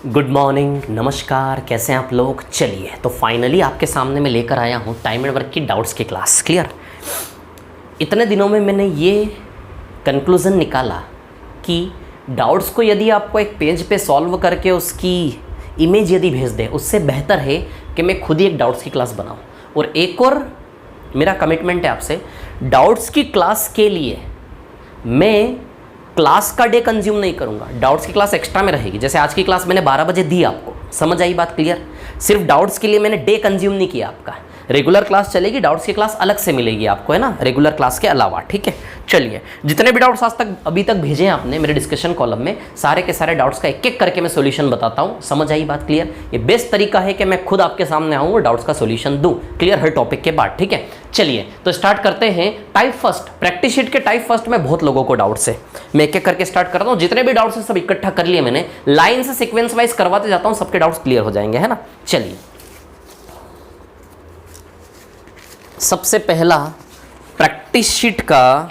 Good morning, नमस्कार, कैसे हैं आप लोग। चलिए, तो फाइनली आपके सामने मैं लेकर आया हूँ टाइम एंड वर्क की डाउट्स की क्लास। क्लियर। इतने दिनों में मैंने ये कंक्लूज़न निकाला कि डाउट्स को यदि आपको एक पेज पे सॉल्व करके उसकी इमेज यदि भेज दे, उससे बेहतर है कि मैं खुद ही एक डाउट्स की क्लास बनाऊँ। और एक और मेरा कमिटमेंट है आपसे, डाउट्स की क्लास के लिए मैं क्लास का डे कंज्यूम नहीं करूंगा। डाउट्स की क्लास एक्स्ट्रा में रहेगी। जैसे आज की क्लास मैंने 12 बजे दी आपको, समझ आई बात। क्लियर। सिर्फ डाउट्स के लिए मैंने डे कंज्यूम नहीं किया आपका। रेगुलर क्लास चलेगी, डाउट्स की क्लास अलग से मिलेगी आपको, है ना, रेगुलर क्लास के अलावा। ठीक है। चलिए, जितने भी डाउट्स आज तक अभी तक भेजे हैं आपने मेरे डिस्कशन कॉलम में, सारे के सारे डाउट्स का एक एक करके मैं सोल्यूशन बताता हूँ। समझ आई बात। क्लियर। ये बेस्ट तरीका है कि मैं खुद आपके सामने आऊँ और डाउट्स का सोल्यूशन दूँ। क्लियर, हर टॉपिक के बाद। ठीक है। चलिए, तो स्टार्ट करते हैं। टाइप फर्स्ट, प्रैक्टिस शीट के टाइप फर्स्ट में बहुत लोगों को डाउट्स है। मैं एक एक करके स्टार्ट करता हूँ। जितने भी डाउट्स हैं सब इकट्ठा कर लिए मैंने, लाइन से सीक्वेंस वाइज करवाते जाता हूँ, सबके डाउट्स क्लियर हो जाएंगे, है ना। चलिए, सबसे पहला प्रैक्टिस शीट का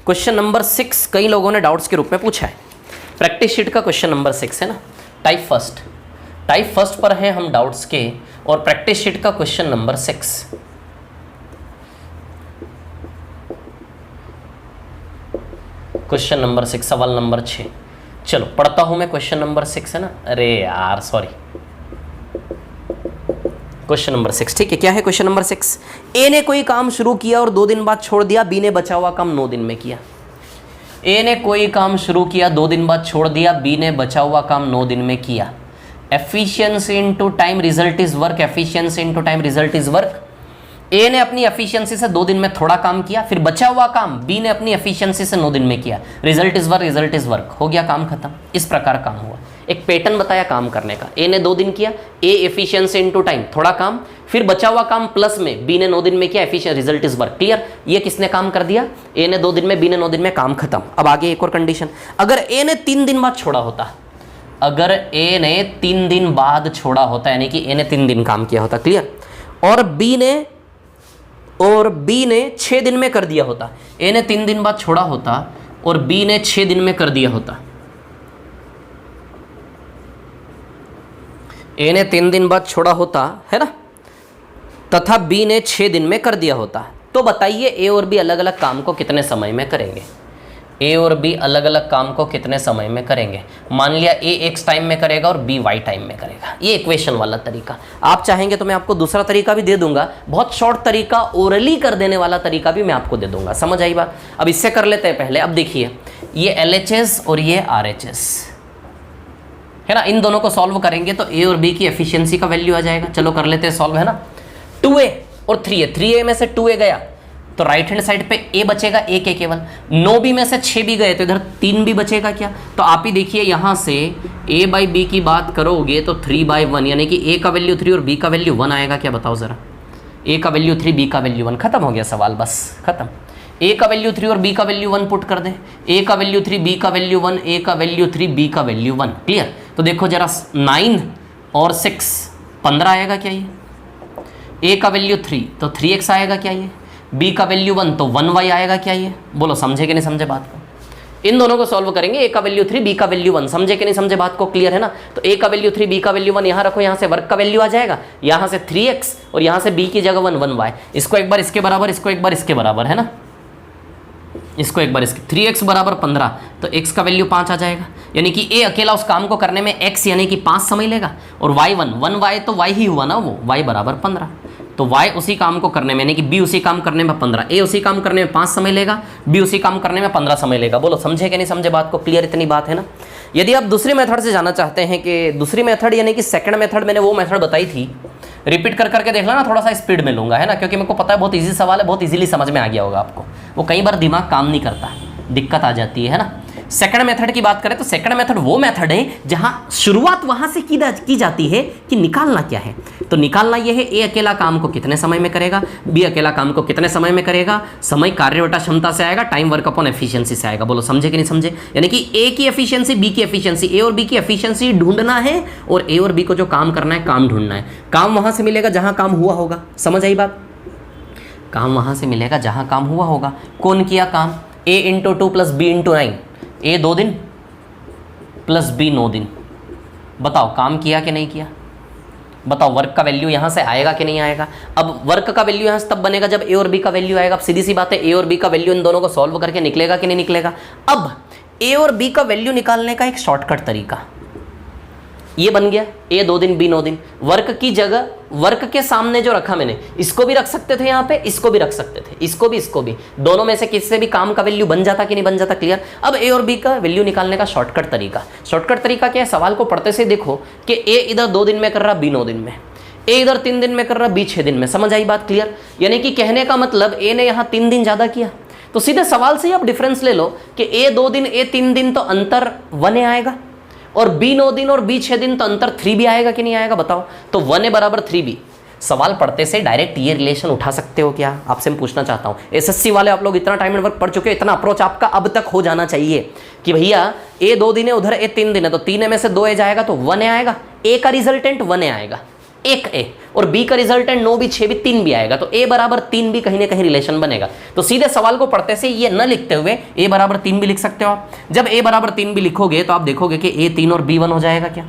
क्वेश्चन नंबर 6 कई लोगों ने डाउट्स के रूप में पूछा है। प्रैक्टिस शीट का क्वेश्चन नंबर 6 है ना, टाइप फर्स्ट पर हैं हम डाउट्स के, और प्रैक्टिस शीट का क्वेश्चन नंबर 6। क्वेश्चन नंबर 6, सवाल नंबर 6। चलो पढ़ता हूं मैं। क्वेश्चन नंबर 6 है ना, अरे यार सॉरी, क्वेश्चन नंबर 6। ठीक है, क्या है क्वेश्चन नंबर 6। ए ने कोई काम शुरू किया और 2 दिन बाद छोड़ दिया, बी ने बचा हुआ काम 9 दिन में किया। ए ने कोई काम शुरू किया, 2 दिन बाद छोड़ दिया, बी ने बचा हुआ काम 9 दिन में किया। Efficiency into time result is work. Efficiency into time result is work. A ने अपनी एफिशिएंसी से 2 दिन में थोड़ा काम किया, फिर बचा हुआ काम बी ने अपनी एफिशिएंसी से 9 दिन में किया। Result is work, result is work, हो गया काम खत्म। इस प्रकार काम हुआ। एक पैटर्न बताया काम करने का। ए ने 2 दिन किया, ए एफिशिएंसी इनटू टाइम, थोड़ा काम, फिर बचा हुआ काम प्लस में बी ने 9 दिन में किया, efficient, result is work. Clear. ये किसने काम कर दिया, ए ने 2 दिन में, बी ने 9 दिन में, काम खत्म। अब आगे एक और कंडीशन, अगर ए ने 3 दिन बाद छोड़ा होता, अगर ए ने 3 दिन बाद छोड़ा होता, यानी कि ए ने 3 दिन काम किया होता। क्लियर। और बी ने 6 दिन में कर दिया होता। ए ने 3 दिन बाद छोड़ा होता और बी ने 6 दिन में कर दिया होता। ए ने 3 दिन बाद छोड़ा होता, है ना, तथा बी ने 6 दिन में कर दिया होता। तो बताइए ए और बी अलग अलग काम को कितने समय में करेंगे। ए और बी अलग अलग काम को कितने समय में करेंगे। मान लिया ए एक्स टाइम में करेगा और बी वाई टाइम में करेगा। ये इक्वेशन वाला तरीका। आप चाहेंगे तो मैं आपको दूसरा तरीका भी दे दूंगा, बहुत शॉर्ट तरीका, ओरली कर देने वाला तरीका भी मैं आपको दे दूंगा। समझ आई बात। अब इससे कर लेते हैं पहले। अब देखिए, ये LHS और ये RHS है ना, इन दोनों को सॉल्व करेंगे तो ए और बी की एफिशिएंसी का वैल्यू आ जाएगा। चलो कर लेते हैं सॉल्व, है ना। 2a और 3a, 3a में से 2a गया तो राइट हैंड साइड पे a बचेगा, a के केवल। 9b में से 6 भी गए तो इधर 3 भी बचेगा क्या। तो आप ही देखिए, यहाँ से a बाई बी की बात करोगे तो 3/1, यानी कि a का वैल्यू 3 और b का वैल्यू 1 आएगा क्या, बताओ जरा। a का वैल्यू 3, b का वैल्यू 1, खत्म हो गया सवाल, बस खत्म। a का वैल्यू 3 और b का वैल्यू 1 पुट कर दे। a का वैल्यू 3, b का वैल्यू 1, a का वैल्यू 3, b का वैल्यू 1। क्लियर। तो देखो जरा, 9 और 6 15 आएगा क्या ये। a का वैल्यू 3 तो 3x आएगा क्या ये। b का वैल्यू 1 तो 1y आएगा क्या ये। बोलो समझे कि नहीं समझे बात को। इन दोनों को सॉल्व करेंगे। a का वैल्यू 3, b का वैल्यू 1, समझे कि नहीं समझे बात को। क्लियर है ना। तो a का वैल्यू 3, b का वैल्यू 1 यहाँ रखो, यहाँ से वर्क का वैल्यू आ जाएगा, यहाँ से 3x और यहाँ से b की जगह 1y। इसको एक बार इसके बराबर, इसको एक बार इसके बराबर, है ना, इसको एक बार इसके। 3x बराबर 15 तो x का वैल्यू 5 आ जाएगा, यानी कि a अकेला उस काम को करने में x यानी कि 5 समय लेगा, और y 1y तो y ही हुआ ना, वो y बराबर 15। तो y उसी काम को करने में, यानी कि b उसी काम करने में 15, a उसी काम करने में 5 समय लेगा, b उसी काम करने में 15 समय लेगा। बोलो समझे कि नहीं समझे बात को। क्लियर, इतनी बात है ना। यदि आप दूसरी मेथड से जाना चाहते हैं, कि दूसरी मेथड यानी कि सेकंड मेथड, मैंने वो मेथड बताई थी, रिपीट कर करके देख लेना, थोड़ा सा स्पीड में लूंगा, है ना, क्योंकि मेरे को पता है बहुत इजी सवाल है, बहुत इजीली समझ में आ गया होगा आपको। वो कई बार दिमाग काम नहीं करता, दिक्कत आ जाती है ना। सेकंड मेथड की बात करें तो सेकंड मेथड वो मेथड है जहां शुरुआत वहां से की जाती है कि निकालना क्या है। तो निकालना यह है, ए अकेला काम को कितने समय में करेगा, बी अकेला काम को कितने समय में करेगा। समय कार्य बटा क्षमता से आएगा, टाइम वर्क अपॉन एफिशिएंसी से आएगा। बोलो समझे कि नहीं समझे। यानी कि ए की एफिशिएंसी, बी की एफिशिएंसी, ए और बी की एफिशिएंसी ढूंढना है, और ए और बी को जो काम करना है, काम ढूंढना है। काम वहां से मिलेगा जहां काम हुआ होगा। समझ आई बात। काम वहाँ से मिलेगा जहाँ काम हुआ होगा। कौन किया काम? A into 2 plus B into 9। A 2 दिन प्लस B 9 दिन। बताओ काम किया कि नहीं किया? बताओ वर्क का वैल्यू यहाँ से आएगा कि नहीं आएगा? अब वर्क का वैल्यू यहाँ से तब बनेगा जब A और B का वैल्यू आएगा। अब सीधी सी बात है, A और B का वैल्यू इन दोनों को सॉल्व करके निकलेगा कि नहीं निकलेगा? अब A और B का वैल्यू निकालने का एक शॉर्टकट तरीका ये बन गया, A 2 दिन B 9 दिन। वर्क की जगह वर्क के सामने जो रखा मैंने, इसको भी रख सकते थे यहाँ पे, इसको भी रख सकते थे, इसको भी, दोनों में से किसी से भी काम का वैल्यू बन जाता कि नहीं बन जाता? क्लियर। अब A और B का वैल्यू निकालने का शॉर्टकट तरीका क्या है? सवाल को पढ़ते से देखो कि A इधर 2 दिन में कर रहा, B 9 दिन में, A इधर 3 दिन में कर रहा, B 6 दिन में। समझ आई बात? क्लियर। यानी कि कहने का मतलब A ने यहाँ 3 दिन ज्यादा किया, तो सीधे सवाल से ही आप डिफरेंस ले लो कि A 2 दिन A 3 दिन तो अंतर 1 आएगा, और B 9 दिन और B 6 दिन तो अंतर 3 भी आएगा कि नहीं आएगा? बताओ। तो 1 बराबर 3B। सवाल पढ़ते से डायरेक्ट ये रिलेशन उठा सकते हो क्या? आपसे मैं पूछना चाहता हूँ। एसएससी वाले आप लोग इतना टाइम एंड वर्क पढ़ चुके हो, इतना अप्रोच आपका अब तक हो जाना चाहिए कि भैया A 2 दिन है, उधर A 3 दिन है, तो 3 में से 2 A जाएगा तो 1 आएगा। A का रिजल्टेंट 1 आएगा, एक A, और B का रिजल्टेंट 9 भी 6 भी 3 भी आएगा, तो A बराबर 3 भी कहीं ना कहीं रिलेशन बनेगा। तो सीधे सवाल को पढ़ते से ये न लिखते हुए A बराबर 3 भी लिख सकते हो आप। जब A बराबर 3 भी लिखोगे तो आप देखोगे कि A 3 और B 1 हो जाएगा क्या?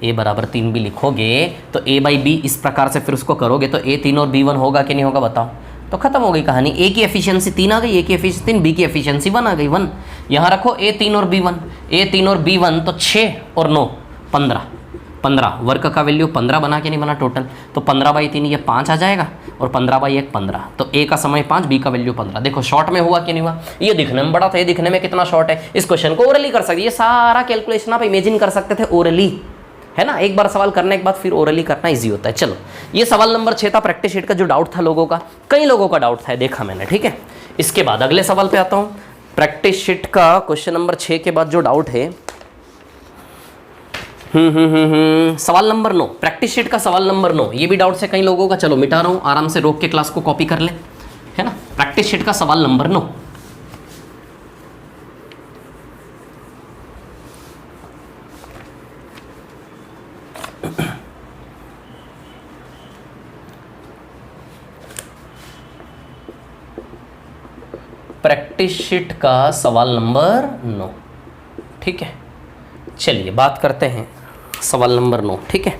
A बराबर 3 भी लिखोगे तो A बाई B इस प्रकार से फिर उसको करोगे तो A 3 और B 1 होगा कि नहीं होगा? बताओ। तो खत्म हो गई कहानी। A की एफिशिएंसी 3 आ गई, A की एफिशिएंसी 3, B की एफिशिएंसी 1 आ गई, 1। यहाँ रखो A 3 और B 1, A 3 और B 1 तो 6 और 9 15 वर्क का वैल्यू 15 बना के नहीं बना टोटल, तो 15 बाई 3 ये 5 आ जाएगा, और 15 बाई 1 15, तो A का समय 5, B का वैल्यू 15। देखो शॉर्ट में हुआ कि नहीं हुआ? ये दिखने में बड़ा था, ये दिखने में कितना शॉर्ट है। इस क्वेश्चन को ओरली कर सकते, ये सारा कैलकुलेशन आप इमेजिन कर सकते थे ओरली, है ना। एक बार सवाल करने के बाद फिर ओरली करना ईजी होता है। चलो, ये सवाल नंबर 6 था प्रैक्टिस शीट का। जो डाउट था लोगों का, कई लोगों का डाउट था, देखा मैंने, ठीक है। इसके बाद अगले सवाल पे आता हूँ। प्रैक्टिस शीट का क्वेश्चन नंबर 6 के बाद जो डाउट है, सवाल नंबर 9, प्रैक्टिस शीट का सवाल नंबर 9, ये भी डाउट है कई लोगों का। चलो मिटा रहा हूं, आराम से रोक के क्लास को कॉपी कर ले, है ना। प्रैक्टिस शीट का सवाल नंबर 9, प्रैक्टिस शीट का सवाल नंबर 9, ठीक है। चलिए बात करते हैं सवाल नंबर 9, ठीक है।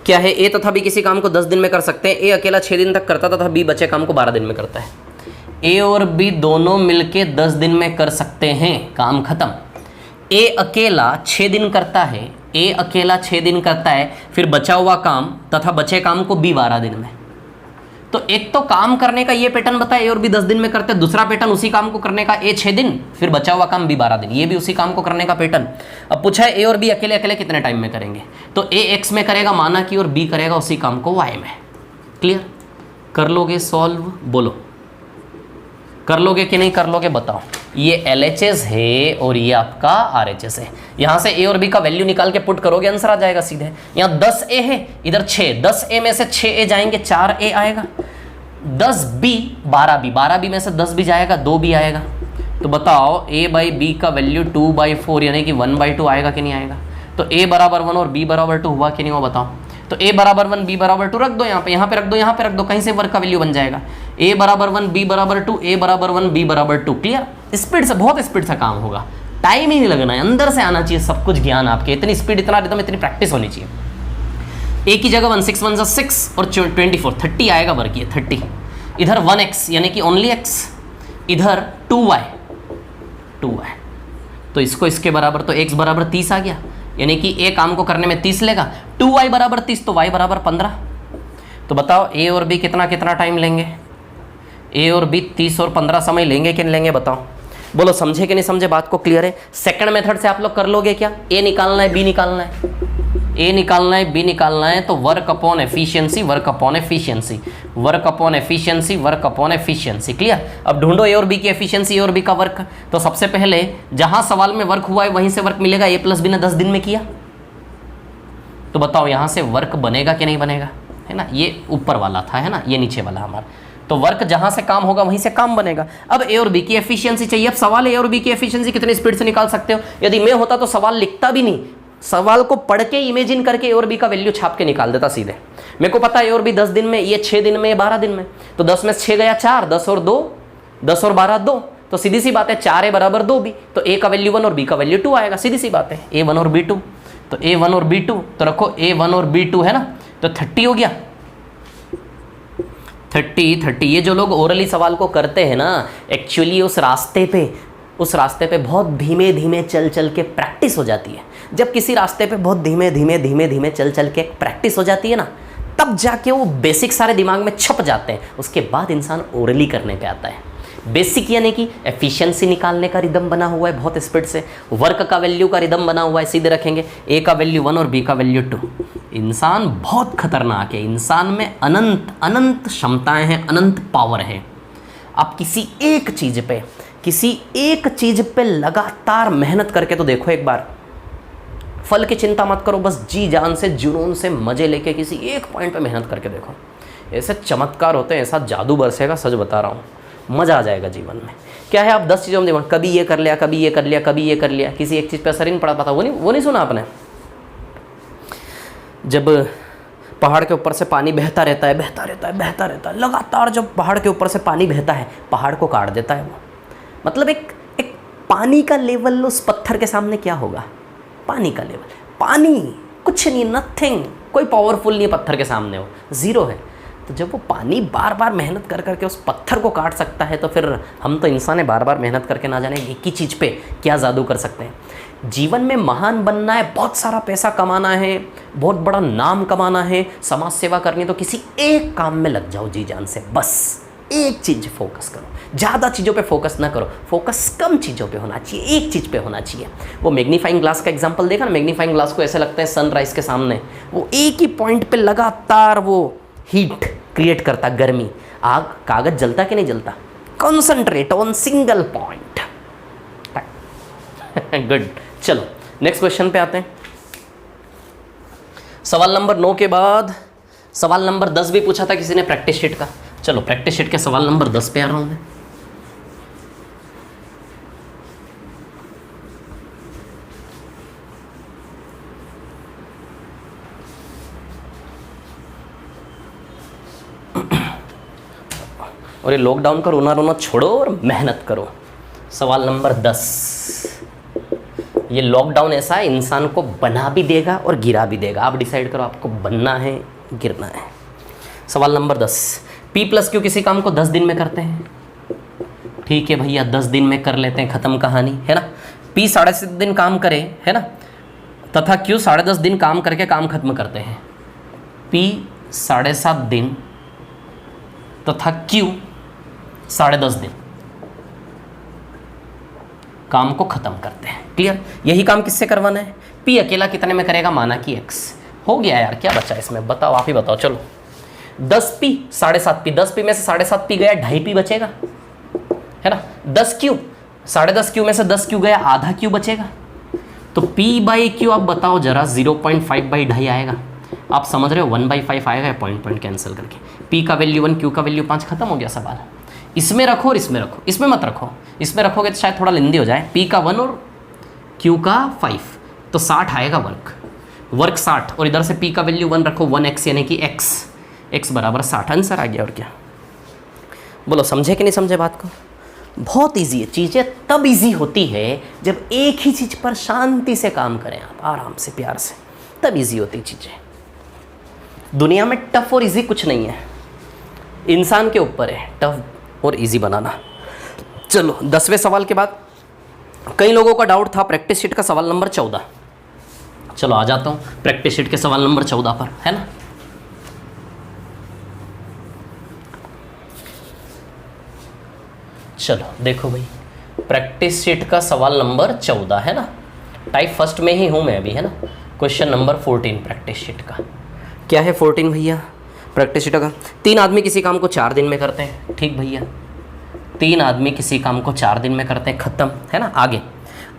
क्या है? A तथा B किसी काम को 10 दिन में कर सकते हैं। A अकेला 6 दिन तक करता था तथा B बचे काम को 12 दिन में करता है। A और B दोनों मिलके 10 दिन में कर सकते हैं, काम खत्म। A अकेला 6 दिन करता है, A अकेला 6 दिन करता है, फिर बचा हुआ काम तथा बचे काम को B 12 दिन में। तो एक तो काम करने का ये पैटर्न बताया, A और B 10 दिन में करते हैं। दूसरा पैटर्न उसी काम को करने का, A 6 दिन फिर बचा हुआ काम B 12 दिन, ये भी उसी काम को करने का पैटर्न। अब पूछा है A और B अकेले अकेले कितने टाइम में करेंगे, तो A x में करेगा माना कि, और B करेगा उसी काम को y में। क्लियर? कर लोगे सॉल्व? बोलो कर लोगे कि नहीं कर लोगे? बताओ। ये LHS है और ये आपका RHS है। यहाँ से A और B का वैल्यू निकाल के पुट करोगे, आंसर आ जाएगा सीधे। यहाँ 10A है, इधर 6, 10A में से 6A जाएंगे, 4A आएगा। 10B 12B, 12B में से 10 भी जाएगा, 2B आएगा। तो बताओ A बाई B का वैल्यू 2/4 यानी कि 1/2 आएगा कि नहीं आएगा? तो A बराबर 1 और B बराबर 2 हुआ कि नहीं हुआ? बताओ। तो A बराबर 1 B बराबर 2 रख दो, यहाँ पे रख दो, यहाँ पे रख दो, कहीं से वर्क का वैल्यू बन जाएगा। A बराबर 1 B बराबर 2, A बराबर 1 B बराबर 2। क्लियर? स्पीड से, बहुत स्पीड से काम होगा, टाइम ही नहीं लगना है, अंदर से आना चाहिए सब कुछ ज्ञान आपके। इतनी स्पीड, इतना रिदम, इतनी प्रैक्टिस होनी चाहिए। A की जगह 1 6 1 6 और 24 30 आएगा वर्क, ये 30। इधर 1x यानी कि ओनली x, इधर 2y, तो इसको इसके बराबर, तो x बराबर 30 आ गया, यानी कि A काम को करने में 30 लेगा। 2y बराबर 30 तो y बराबर 15। तो बताओ A और B कितना कितना टाइम लेंगे? A और B 30 और 15 समय लेंगे कि नहीं लेंगे? बताओ। बोलो समझे कि नहीं समझे? बात को क्लियर है? सेकंड मेथड से आप लोग कर लोगे क्या? A निकालना है, B निकालना है, A निकालना है, B निकालना है, तो work upon efficiency, work upon efficiency, work upon efficiency, work upon efficiency. Clear? अब ढूंढो A और B की एफिशिएंसी, A और B का वर्क। तो सबसे पहले जहां सवाल में वर्क हुआ है वहीं से वर्क मिलेगा। A प्लस B ने 10 दिन में किया, तो बताओ यहां से वर्क बनेगा कि नहीं बनेगा? है ना, ये ऊपर वाला था, है ना, ये नीचे वाला हमारा। तो वर्क जहां से काम होगा वहीं से काम बनेगा। अब A और B की एफिशिएंसी चाहिए। अब सवाल A और B की एफिशिएंसी कितनी स्पीड से निकाल सकते हो? यदि मैं होता तो सवाल लिखता भी नहीं, सवाल को पढ़ के इमेजिन करके ए और बी का वैल्यू छाप के निकाल देता सीधे। मेरे को पता है ए और बी 10 दिन में, ये 6 दिन में, ये 12 दिन में, तो 10 में 6 गया 4, 10 और 2, 10 और 12 2, तो सीधी सी बात है 4 ए बराबर 2 बी, तो ए का वैल्यू 1 और बी का वैल्यू 2 आएगा। सीधी सी बात है, ए 1 और बी 2, तो ए 1 और बी 2, तो रखो ए 1 और बी 2 है ना, तो 30 हो गया। 30 ये जो लोग ओरली सवाल को करते हैं ना, एक्चुअली उस रास्ते पे बहुत धीमे धीमे चल के प्रैक्टिस हो जाती है। जब किसी रास्ते पे बहुत धीमे धीमे चल के प्रैक्टिस हो जाती है ना, तब जाके वो बेसिक सारे दिमाग में छप जाते हैं। उसके बाद इंसान ओरली करने पे आता है। बेसिक यानी कि एफिशिएंसी निकालने का रिदम बना हुआ है बहुत स्पीड से, वर्क का वैल्यू का रिदम बना हुआ है, सीधे रखेंगे ए का वैल्यू 1 और बी का वैल्यू 2। इंसान बहुत खतरनाक है, इंसान में अनंत क्षमताएं हैं, अनंत पावर है। आप किसी एक चीज़ पे लगातार मेहनत करके तो देखो एक बार, फल की चिंता मत करो, बस जी जान से जुनून से मजे लेके किसी एक पॉइंट पे मेहनत करके देखो, ऐसे चमत्कार होते हैं, ऐसा जादू बरसेगा, सच बता रहा हूँ, मज़ा आ जाएगा जीवन में। क्या है, आप 10 चीज़ों में देखो, कभी ये कर लिया, कभी ये कर लिया, कभी ये कर लिया, किसी एक चीज़ पे असर ही नहीं पड़ा पाता। वो नहीं सुना आपने, जब पहाड़ के ऊपर से पानी बहता रहता है लगातार, जब पहाड़ के ऊपर से पानी बहता है, पहाड़ को काट देता है वो। मतलब एक पानी का लेवल उस पत्थर के सामने क्या होगा, पानी का लेवल, पानी कुछ नहीं, नथिंग, कोई पावरफुल नहीं है पत्थर के सामने, वो ज़ीरो है। तो जब वो पानी बार बार मेहनत कर करके उस पत्थर को काट सकता है, तो फिर हम तो इंसान है, बार बार मेहनत करके ना जाने एक ही चीज़ पे क्या जादू कर सकते हैं। जीवन में महान बनना है, बहुत सारा पैसा कमाना है, बहुत बड़ा नाम कमाना है, समाज सेवा करनी है, तो किसी एक काम में लग जाओ जी जान से, बस एक चीज़ फोकस करो, ज़्यादा चीज़ों पे फोकस ना करो, फोकस कम चीज़ों पे होना चाहिए, एक चीज़ पे होना चाहिए। वो मैग्नीफाइंग ग्लास का एग्जांपल देखा ना, मैग्नीफाइंग ग्लास को ऐसे लगता है सनराइज़ के सामने, वो एक ही पॉइंट पे लगातार वो हीट क्रिएट करता, गर्मी, आग, कागज जलता कि नहीं जलता, concentrate on single point. Good, चलो नेक्स्ट क्वेश्चन पे आते हैं। सवाल नंबर 9 के बाद सवाल नंबर 10 भी पूछा था किसी ने प्रैक्टिस शीट का। चलो प्रैक्टिस शीट के सवाल नंबर 10 पे आ रहा हूं मैं। और ये लॉकडाउन का रोना रोना छोड़ो और मेहनत करो। सवाल नंबर 10, ये लॉकडाउन ऐसा है, इंसान को बना भी देगा और गिरा भी देगा। आप डिसाइड करो आपको बनना है, गिरना है। सवाल नंबर 10, P+Q किसी काम को 10 दिन में करते हैं। ठीक है भैया, 10 दिन में कर लेते हैं, ख़त्म कहानी, है ना। P 7.5 दिन काम करे, है ना, तथा Q 10.5 दिन काम करके काम खत्म करते हैं। P 7.5 दिन तथा Q 10.5 दिन काम को खत्म करते हैं। क्लियर, यही काम किससे करवाना है, P अकेला कितने में करेगा, माना कि X। हो गया यार, क्या बचा इसमें, बताओ, आप ही बताओ। चलो 10P 7.5P, 10P में से 7.5P गया, 2.5P बचेगा, है ना। 10Q 10.5Q में से 10Q गया, आधा Q बचेगा। तो P/Q आप बताओ जरा, 0.5/2.5 आएगा। आप समझ रहे हो, 1/5 आएगा, पॉइंट कैंसिल करके। P का वैल्यू 1, Q का वैल्यू 5, खत्म हो गया सवाल। इसमें रखो और इसमें रखो, इसमें मत रखो, इसमें रखोगे तो शायद थोड़ा लेंदी हो जाए। P का 1 और Q का 5, तो 60 आएगा वर्क 60, और इधर से P का वैल्यू 1 रखो, 1x यानी कि x बराबर 60, आंसर आ गया। और क्या बोलो, समझे कि नहीं समझे बात को। बहुत इजी है, चीज़ें तब इजी होती है जब एक ही चीज़ पर शांति से काम करें आप, आराम से, प्यार से, तब इजी होती चीज़ें। दुनिया में टफ और इजी कुछ नहीं है, इंसान के ऊपर है टफ और इजी बनाना। चलो 10वें सवाल के बाद कई लोगों का डाउट था प्रैक्टिस शीट का सवाल नंबर 14। चलो आ जाता हूँ प्रैक्टिस शीट के सवाल नंबर 14 पर, है ना। चलो देखो भाई, प्रैक्टिस शीट का सवाल नंबर 14 है ना, टाइप फर्स्ट में ही हूँ मैं अभी, है ना। क्वेश्चन नंबर 14 प्रैक्टिस शीट का क्या है, 14 भैया प्रैक्टिस शीट का। 3 आदमी किसी काम को 4 दिन में करते हैं, ठीक भैया, 3 आदमी किसी काम को 4 दिन में करते हैं, ख़त्म, है ना। आगे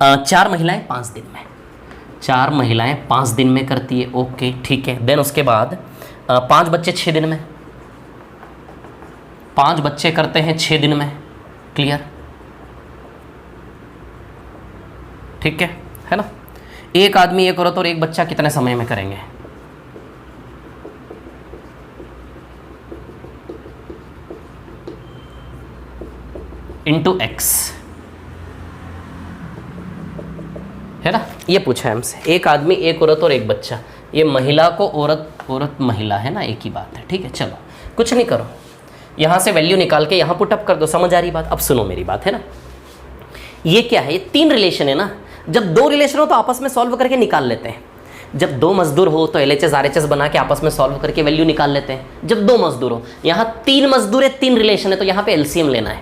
4 महिलाएं 5 दिन में, 4 महिलाएं 5 दिन में करती है, ओके ठीक है। देन उसके बाद 5 बच्चे 6 दिन में, 5 बच्चे करते हैं 6 दिन में, क्लियर, ठीक है ना। एक आदमी, एक औरत और एक बच्चा कितने समय में करेंगे? इंटू एक्स, है ना, ये पूछा है हमसे। एक आदमी, एक औरत और एक बच्चा, ये महिला को औरत, औरत महिला, है ना, एक ही बात है। ठीक है, चलो कुछ नहीं करो, यहाँ से वैल्यू निकाल के यहाँ पुटअप कर दो, समझ आ रही बात? अब सुनो मेरी बात, है ना, ये क्या है, ये 3 रिलेशन है ना। जब 2 रिलेशन हो तो आपस में सॉल्व करके निकाल लेते हैं। जब 2 मजदूर हो तो LHS RHS बना के आपस में सॉल्व करके वैल्यू निकाल लेते हैं। जब 2 मजदूर हो, यहाँ 3 मजदूर है, 3 रिलेशन है, तो यहाँ पे LCM लेना है।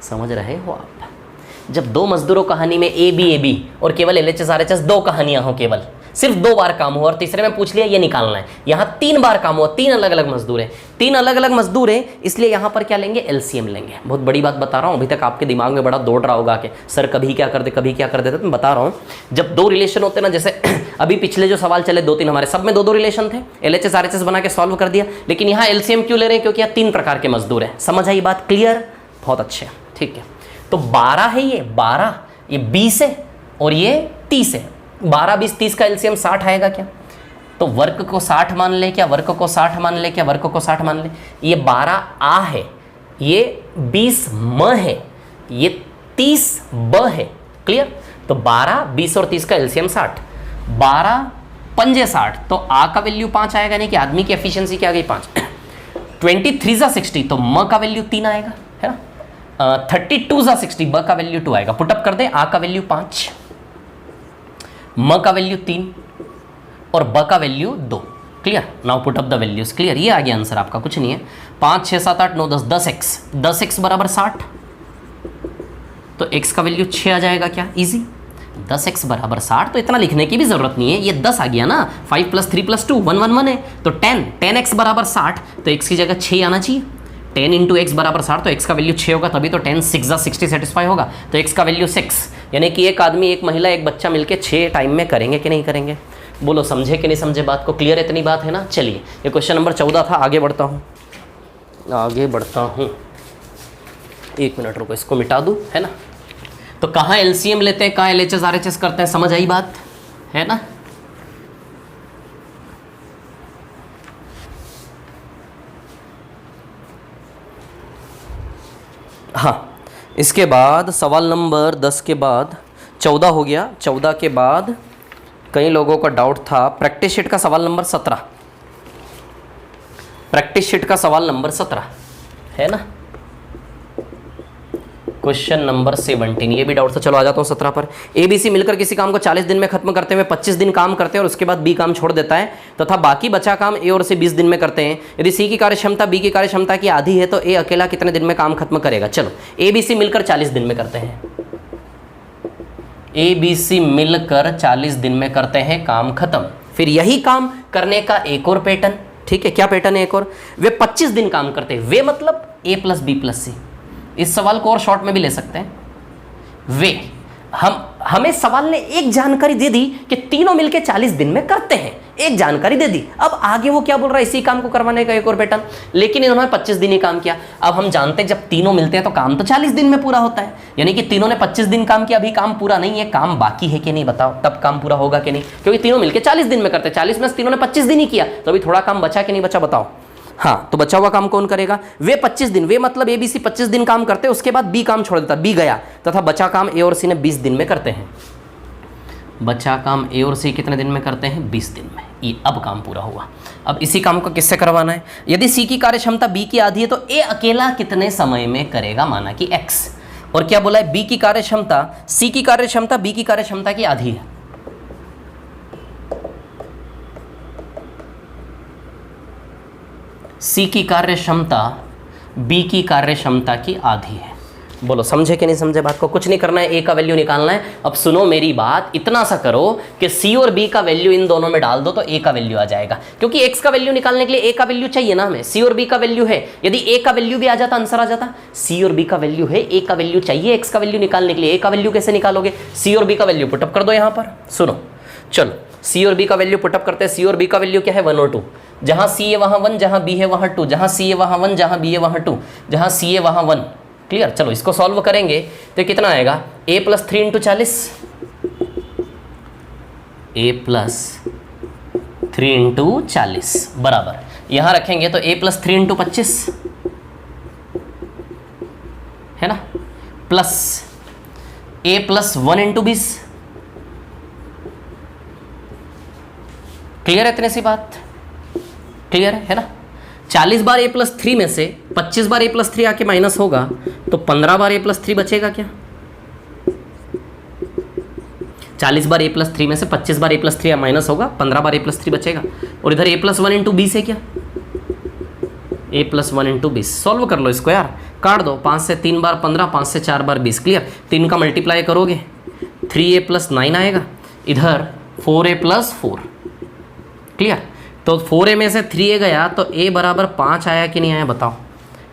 समझ रहे हो आप? जब 2 मजदूरों कहानी में AB और केवल LHS RHS 2 कहानियां हो, केवल सिर्फ 2 बार काम हुआ और तीसरे में पूछ लिया ये निकालना है। यहाँ 3 बार काम हुआ, 3 अलग अलग मजदूर है, 3 अलग अलग मजदूर है, इसलिए यहाँ पर क्या लेंगे? LCM लेंगे। बहुत बड़ी बात बता रहा हूँ, अभी तक आपके दिमाग में बड़ा दौड़ रहा होगा कि सर कभी क्या कर दे, कभी क्या कर देते, तो मैं बता रहा हूँ। जब 2 रिलेशन होते हैं ना, जैसे अभी पिछले जो सवाल चले 2-3 हमारे, सब में 2-2 रिलेशन थे, LHS RHS बना के सॉल्व कर दिया। लेकिन यहाँ LCM क्यों ले रहे हैं? क्योंकि यहाँ 3 प्रकार के मजदूर हैं। समझ आई बात? क्लियर? बहुत अच्छे, ठीक है। तो 12 है, ये 12, ये 20 है और ये 30 है। 12, 20, 30 का LCM 60 आएगा क्या? तो वर्ग को 60 मान ले क्या? वर्ग को 60 मान ले क्या? वर्ग को 60 मान ले। ये 12 आ है, ये 20 म है, ये 30 ब है। क्लियर? तो 12, 20 और 30 का LCM 60। 12 पंजे 60, तो आ का वैल्यू 5 आएगा, नहीं कि आदमी की एफिशिएंसी क्या आ गई? 5। 23 जा 60, तो म का वैल्यू 3 आएगा, है ना। 32 जा 60, ब का वैल्यू 2 आएगा। पुटअप कर दे, आ का वैल्यू 5, म का वैल्यू 3 और ब का value 2। Clear? Now put up the values. Clear? ये आ गया आंसर आपका, कुछ नहीं है। 5, 6, 7, 8, 9, 10, 10x, 10x बराबर 60, तो x का वैल्यू 6 आ जाएगा क्या? इजी। 10x बराबर 60, तो इतना लिखने की भी जरूरत नहीं है, ये 10 आ गया ना। 5 + 3 + 2 1 1 1 है, तो 10x बराबर 60, तो x की जगह 6 आना चाहिए। 10 × x बराबर 60, तो x का वैल्यू 6 होगा, तभी तो 10 6 जा 60 सेटिस्फाई होगा, तो x का वैल्यू 6। यानी कि एक आदमी, एक महिला, एक बच्चा मिलके 6 टाइम में करेंगे कि नहीं करेंगे? बोलो समझे कि नहीं समझे बात को? क्लियर इतनी बात है ना? चलिए, ये क्वेश्चन नंबर 14 था। आगे बढ़ता हूँ, आगे बढ़ता हूँ। 1 मिनट रुको, इसको मिटा दूँ, है ना। तो कहाँ LCM लेते हैं, कहाँ LHS RHS करते हैं, समझ आई बात, है ना। हाँ, इसके बाद सवाल नंबर 10 के बाद 14 हो गया। 14 के बाद कई लोगों का डाउट था प्रैक्टिस शीट का सवाल नंबर 17, प्रैक्टिस शीट का सवाल नंबर 17, है ना। क्वेश्चन नंबर 17, ये भी डाउट था। चलो आ जाता हूँ 17 पर। ABC मिलकर किसी काम को 40 दिन में खत्म करते हुए 25 दिन काम करते हैं और उसके बाद B काम छोड़ देता है तथा बाकी बचा काम A और C 20 दिन में करते हैं। यदि C की कार्यक्षमता B की कार्यक्षमता की आधी है तो A अकेला कितने दिन में काम खत्म करेगा? चलो, ABC मिलकर 40 दिन में करते हैं, ABC मिलकर 40 दिन में करते हैं काम खत्म। फिर यही काम करने का एक और पैटर्न, ठीक है, क्या पैटर्न है एक और? वे 25 दिन काम करते हैं। वे मतलब A + B + C। इस सवाल को और शॉर्ट में भी ले सकते हैं। वे, हमें सवाल ने एक जानकारी दे दी कि तीनों मिलके 40 दिन में करते हैं, एक जानकारी दे दी। अब आगे वो क्या बोल रहा है? इसी काम को करवाने का एक और पैटर्न, लेकिन इन्होंने 25 दिन ही काम किया। अब हम जानते हैं जब तीनों मिलते हैं तो काम तो 40 दिन में पूरा होता है, यानी कि तीनों ने 25 दिन काम किया, अभी काम पूरा नहीं है, काम बाकी है कि नहीं बताओ, तब काम पूरा होगा कि नहीं? क्योंकि तीनों मिलकर 40 दिन में करते हैं, 40 में से तीनों ने 25 दिन ही किया, तो अभी थोड़ा काम बचा कि नहीं बचा बताओ? हाँ, तो बचा हुआ काम कौन करेगा? वे 25 दिन, वे मतलब ABC 25 दिन काम करते हैं, उसके बाद B काम छोड़ देता, B गया, तथा बचा काम A और C ने 20 दिन में करते हैं। बचा काम A और C कितने दिन में करते हैं? 20 दिन में। ये अब काम पूरा हुआ। अब इसी काम को किससे करवाना है? यदि C की कार्यक्षमता B की आधी है तो A अकेला कितने समय में करेगा? माना कि X। और क्या बोला है? B की कार्यक्षमता, C की कार्यक्षमता B की कार्यक्षमता की आधी है। C की कार्यक्षमता B की कार्यक्षमता की आधी है। बोलो समझे कि नहीं समझे बात को? कुछ नहीं करना है, A का वैल्यू निकालना है। अब सुनो मेरी बात, इतना सा करो कि C और B का वैल्यू इन दोनों में डाल दो तो A का वैल्यू आ जाएगा, क्योंकि X का वैल्यू निकालने के लिए A का वैल्यू चाहिए ना हमें। C और B का वैल्यू है, यदि A का वैल्यू भी आ जाता आंसर आ जाता। C और B का वैल्यू है, A का वैल्यू चाहिए X का वैल्यू निकालने के लिए। A का वैल्यू कैसे निकालोगे? C और B का वैल्यू पुटअप कर दो यहाँ पर। सुनो, चलो C और B का वैल्यू पुटअप करते हैं। C और B का वैल्यू क्या है? 1 और 2। जहाँ C है वहाँ 1, जहाँ B है वहाँ 2, जहाँ C है वहाँ 1, जहाँ B है वहाँ 2, जहाँ C है वहाँ 1। क्लियर? चलो इसको सॉल्व करेंगे तो कितना आएगा? A + 3 × 40, ए प्लस 3 इंटू 40 बराबर, यहां रखेंगे तो ए प्लस 3 इंटू 25 है ना, प्लस ए प्लस 1 इंटू 20। क्लियर है इतने सी बात? क्लियर है ना? 40 बार ए प्लस 3 में से 25 बार ए प्लस 3 आके माइनस होगा तो 15 बार ए प्लस 3 बचेगा क्या? 40 बार ए प्लस 3 में से 25 बार ए प्लस 3 माइनस होगा, 15 बार ए प्लस 3 बचेगा। और इधर ए प्लस 1 इंटू 20 है क्या? ए प्लस 1 इंटू 20 सॉल्व कर लो इसको यार, काट दो। 5 से 3 बार 15, 5 से 4 बार 20। क्लियर? 3 का मल्टीप्लाई करोगे 3a प्लस 9 आएगा, इधर 4a प्लस 4। क्लियर? तो 4a में से 3a गया तो a बराबर 5 आया कि नहीं आया बताओ?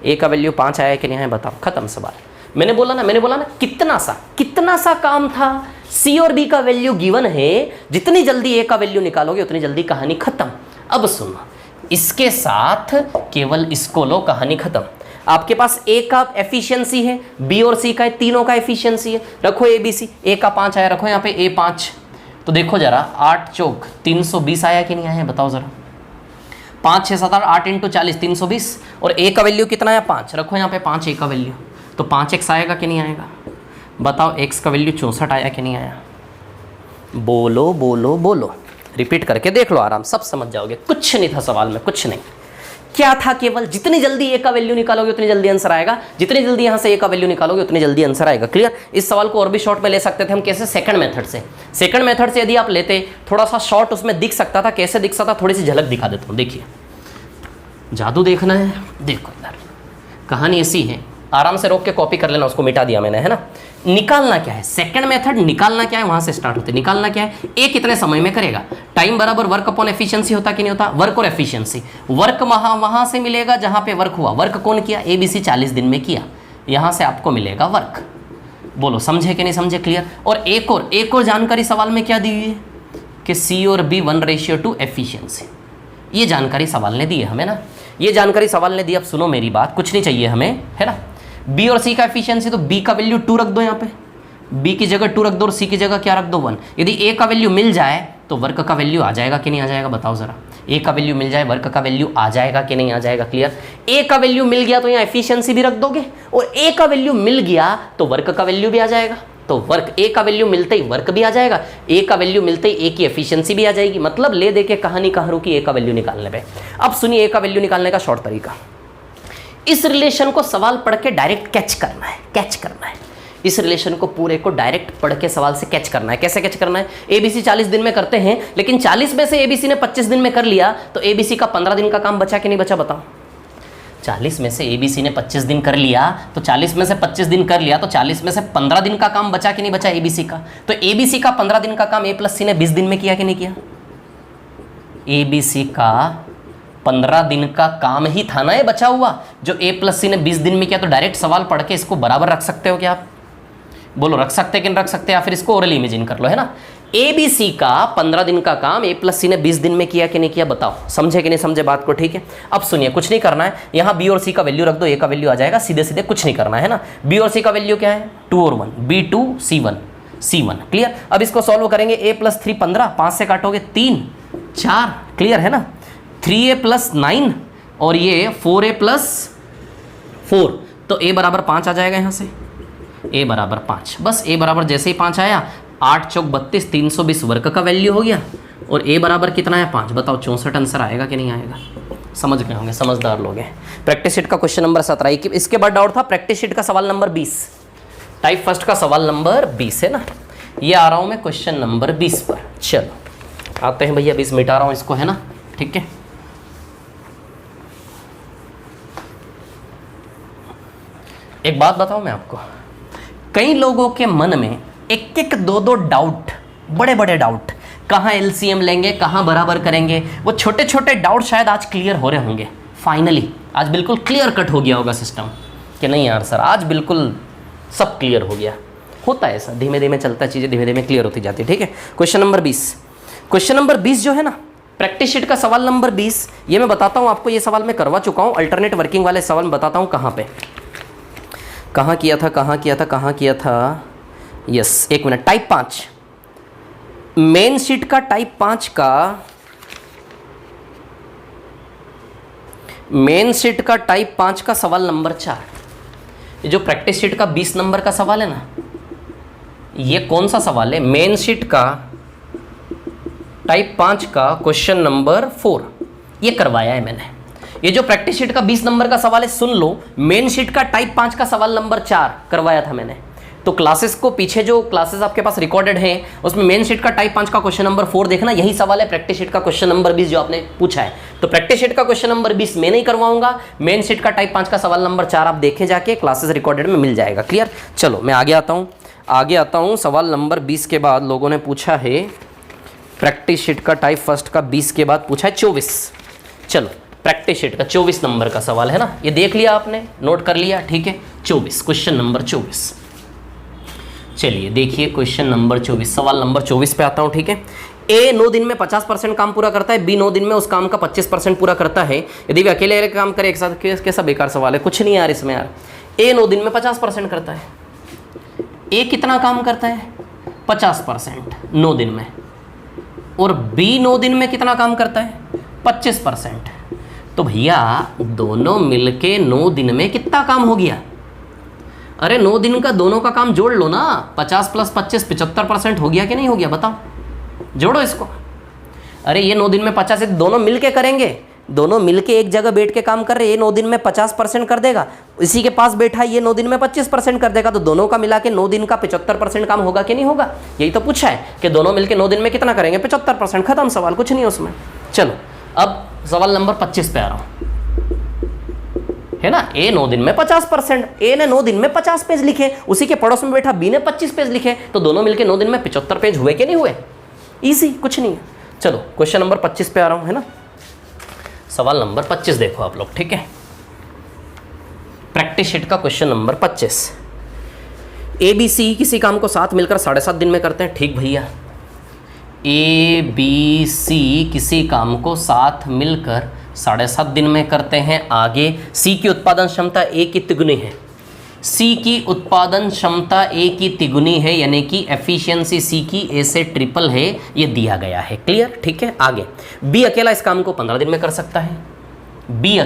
a का वैल्यू 5 आया कि नहीं आया बताओ? खत्म सवाल। मैंने बोला ना कितना सा काम था। c और b का वैल्यू गिवन है, जितनी जल्दी a का वैल्यू निकालोगे उतनी जल्दी कहानी खत्म। अब सुनो, इसके साथ केवल इसको लो, कहानी खत्म। आपके पास a का एफिशिएंसी है, b और c का है, तीनों का एफिशिएंसी है। रखो a b c, a का 5 आया, रखो यहाँ पे a 5। तो देखो जरा 8 चौक 320 आया कि नहीं आया बताओ जरा? 5 6 7 8 इंटू 40 320। और a का वैल्यू कितना है? 5। रखो यहाँ पे 5 a का वैल्यू, तो 5x आएगा कि नहीं आएगा बताओ? x का वैल्यू 64 आया कि नहीं आया? बोलो बोलो बोलो, रिपीट करके देख लो, आराम सब समझ जाओगे। कुछ नहीं था सवाल में, कुछ नहीं। क्या था? केवल जितनी जल्दी a का वैल्यू निकालोगे उतनी जल्दी आंसर आएगा, जितनी जल्दी यहाँ से a का वैल्यू निकालोगे उतनी जल्दी आंसर आएगा। क्लियर? इस सवाल को और भी शॉर्ट में ले सकते थे हम, कैसे? सेकंड मेथड से। सेकंड मेथड से यदि आप लेते, थोड़ा सा शॉर्ट उसमें दिख सकता था। कैसे दिख सकता? थोड़ी सी झलक दिखा देता हूँ, देखिए। जादू देखना है? देखो इधर कहानी ऐसी है, आराम से रोक के कॉपी कर लेना, उसको मिटा दिया मैंने, है ना। निकालना क्या है? सेकंड मेथड निकालना क्या है, वहां से स्टार्ट होते। निकालना क्या है? ए कितने समय में करेगा? टाइम बराबर वर्क अपॉन एफिशिएंसी होता कि नहीं होता? वर्क और एफिशिएंसी। वर्क वहां से मिलेगा जहां पे वर्क हुआ। वर्क कौन किया? ABC 40 दिन में किया, यहां से आपको मिलेगा वर्क। बोलो समझे कि नहीं समझे? क्लियर? और एक और जानकारी सवाल में क्या दी हुई है कि C और B 1:2 एफिशिएंसी। ये जानकारी सवाल ने दी है हमें ना, ये जानकारी सवाल ने दी। अब सुनो मेरी बात, कुछ नहीं चाहिए हमें, है ना। B और C का एफिशिएंसी, तो B का वैल्यू 2 रख दो यहाँ पे, B की जगह 2 रख दो और C की जगह क्या रख दो? 1। यदि A का वैल्यू मिल जाए तो वर्क का वैल्यू आ जाएगा कि नहीं आ जाएगा बताओ जरा? A का वैल्यू मिल जाए, वर्क का वैल्यू आ जाएगा कि नहीं आ जाएगा? क्लियर? A का वैल्यू मिल गया तो यहाँ एफिशिएंसी भी रख दोगे, और A का वैल्यू मिल गया तो वर्क का वैल्यू भी आ जाएगा। तो वर्क, A का वैल्यू मिलते ही वर्क भी आ जाएगा, A का वैल्यू मिलते ही A की एफिशिएंसी भी आ जाएगी। मतलब ले दे के कहानी कहाँ रुकी? A का वैल्यू निकालने पे। अब सुनिए A का वैल्यू निकालने का शॉर्ट तरीका। इस रिलेशन को सवाल पढ़ के डायरेक्ट कैच करना है। इस रिलेशन को पूरे को डायरेक्ट पढ़ के सवाल से कैच करना है। कैसे कैच करना है? ABC 40 दिन में करते हैं, लेकिन 40 में से ABC ने 25 दिन में कर लिया तो ABC का 15 दिन का काम बचा कि नहीं बचा बताओ? 40 में से ABC ने 25 दिन कर लिया तो 40 में से 25 दिन कर लिया तो 40 में से 15 दिन का काम बचा कि नहीं बचा ABC का? तो ABC का 15 दिन का काम A प्लस C ने 20 दिन में किया कि नहीं किया? ABC का 15 दिन का काम ही था ना ये बचा हुआ, जो A प्लस C ने 20 दिन में किया। तो डायरेक्ट सवाल पढ़ के इसको बराबर रख सकते हो क्या आप? बोलो रख सकते हैं कि नहीं रख सकते? या फिर इसको ओरली इमेजिन कर लो, है ना। ABC का 15 दिन का काम A प्लस C ने 20 दिन में किया कि नहीं किया बताओ? समझे कि नहीं समझे बात को? ठीक है, अब सुनिए, कुछ नहीं करना है, यहाँ B और C का वैल्यू रख दो, A का वैल्यू आ जाएगा, सीधे सीधे कुछ नहीं करना है ना। B और C का वैल्यू क्या है? 2 और 1, B2 C1। क्लियर? अब इसको सॉल्व करेंगे। A प्लस 3 15, 5 से काटोगे 3 4। क्लियर है ना? 3a प्लस 9 और ये 4a प्लस 4, तो a बराबर 5 आ जाएगा यहाँ से। a बराबर 5, बस a बराबर जैसे ही 5 आया, 8 चौक 32, 320 वर्क का वैल्यू हो गया। और a बराबर कितना है? 5। बताओ 64 आंसर आएगा कि नहीं आएगा? समझ गए होंगे, समझदार लोग हैं। प्रैक्टिस शीट का क्वेश्चन नंबर 17। इसके बाद डाउट था प्रैक्टिस शीट का सवाल नंबर 20, टाइप फर्स्ट का सवाल नंबर 20 है ना। ये आ रहा हूँ मैं क्वेश्चन नंबर 20 पर। चलो आते हैं भैया, 20 मिटा रहा हूँ इसको, है ना। ठीक है, एक बात बताऊं मैं आपको, कई लोगों के मन में एक दो डाउट, बड़े बड़े डाउट, कहाँ एलसीएम लेंगे, कहाँ बराबर करेंगे, वो छोटे छोटे डाउट शायद आज क्लियर हो रहे होंगे। फाइनली आज बिल्कुल क्लियर कट हो गया होगा सिस्टम कि नहीं यार सर आज बिल्कुल सब क्लियर हो गया। होता है ऐसा, धीमे धीमे चलता है, चीज़ें धीमे धीमे क्लियर होती जाती है। ठीक है, क्वेश्चन नंबर 20। क्वेश्चन नंबर 20 जो है ना, प्रैक्टिस शीट का सवाल नंबर 20, ये मैं बताता हूँ आपको, ये सवाल मैं करवा चुका हूँ। अल्टरनेट वर्किंग वाले सवाल मैं बताता हूँ कहाँ पे, कहाँ किया था। यस, एक मिनट। टाइप 5 मेन शीट का टाइप 5 का, मेन शीट का टाइप 5 का सवाल नंबर 4, ये जो प्रैक्टिस शीट का 20 नंबर का सवाल है ना, ये कौन सा सवाल है? मेन शीट का टाइप 5 का क्वेश्चन नंबर 4 ये करवाया है मैंने। ये जो प्रैक्टिस शीट का 20 नंबर का सवाल है, सुन लो, मेन शीट का टाइप 5 का सवाल नंबर 4 करवाया था मैंने। तो क्लासेस को, पीछे जो क्लासेस आपके पास रिकॉर्डेड हैं उसमें मेन शीट का टाइप 5 का क्वेश्चन नंबर 4 देखना, यही सवाल है प्रैक्टिस शीट का क्वेश्चन नंबर 20 जो आपने पूछा है। तो प्रैक्टिस शीट का क्वेश्चन नंबर 20 मैं नहीं करवाऊंगा, मेन शीट का टाइप 5 का सवाल नंबर 4 आप देखे जाके, क्लासेस रिकॉर्डेड में मिल जाएगा। क्लियर? चलो मैं आगे आता हूँ। सवाल नंबर 20 के बाद लोगों ने पूछा है, प्रैक्टिस शीट का टाइप फर्स्ट का 20 के बाद पूछा है 24। चलो प्रैक्टिस शीट का 24 नंबर का सवाल है ना, ये देख लिया आपने, नोट कर लिया, ठीक है। 24, क्वेश्चन नंबर 24। चलिए देखिए क्वेश्चन नंबर 24, सवाल नंबर 24 पे आता हूँ, ठीक है। ए 9 दिन में 50% काम पूरा करता है, बी 9 दिन में उस काम का 25% पूरा करता है। यदि वे अकेले काम करे एक साथ, कैसा बेकार सवाल है, कुछ नहीं यार इसमें यार। ए 9 दिन में 50% करता है, ए कितना काम करता है? 50% 9 दिन में, और बी 9 दिन में कितना काम करता है? 25%। तो भैया दोनों मिलके 9 दिन में कितना काम हो गया? अरे 9 दिन का दोनों का काम जोड़ लो ना, 50 + 25 75% हो गया कि नहीं हो गया? बताओ, जोड़ो इसको। अरे ये 9 दिन में 50 है, दोनों मिलके करेंगे, दोनों मिलके एक जगह बैठ के काम कर रहे हैं। ये 9 दिन में 50% कर देगा, इसी के पास बैठा ये 9 दिन में 25% कर देगा, तो दोनों का मिला के 9 दिन का 75% काम होगा कि नहीं होगा? यही तो पूछा है कि दोनों मिलके 9 दिन में कितना करेंगे? 75%। खत्म सवाल, कुछ नहीं है उसमें। चलो अब सवाल नंबर 25 पे आ रहा हूँ, है ना। ए 9 दिन में 50%, ए ने 9 दिन में 50 पेज लिखे, उसी के पड़ोस में बैठा बी ने 25 पेज लिखे, तो दोनों मिलके 9 दिन में 75 पेज हुए कि नहीं हुए? इजी, कुछ नहीं है। चलो क्वेश्चन नंबर 25 पे आ रहा हूँ, है ना। सवाल नंबर 25 देखो आप लोग, ठीक है। प्रैक्टिस शीट का question number 25। A B C किसी काम को साथ मिलकर 7.5 दिन में करते हैं, ठीक भैया। ए बी सी किसी काम को साथ मिलकर 7.5 दिन में करते हैं। आगे सी की उत्पादन क्षमता ए की तिगुनी है, सी की उत्पादन क्षमता ए की तिगुनी है, यानी कि एफिशिएंसी सी की ए से ट्रिपल है, ये दिया गया है। क्लियर, ठीक है। आगे बी अकेला इस काम को 15 दिन में कर सकता है, बी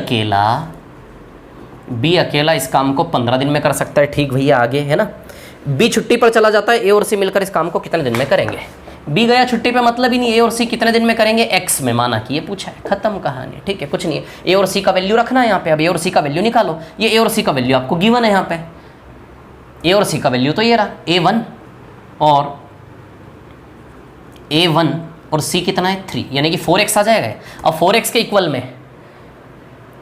अकेला इस काम को 15 दिन में कर सकता है, ठीक भैया। आगे है ना, बी छुट्टी पर चला जाता है, ए और सी मिलकर इस काम को कितने दिन में करेंगे? बी गया छुट्टी पे, मतलब ही नहीं, ए और सी कितने दिन में करेंगे? एक्स में, माना कि ये पूछा है, खत्म कहानी, ठीक है। कुछ नहीं है, ए और सी का वैल्यू रखना है यहाँ पे। अब ए और सी का वैल्यू निकालो, ये ए और सी का वैल्यू आपको गिवन है यहाँ पे। ए और सी का वैल्यू तो ये रहा, A1 और सी कितना है? 3, यानी कि 4x आ जाएगा। अब 4x के इक्वल में,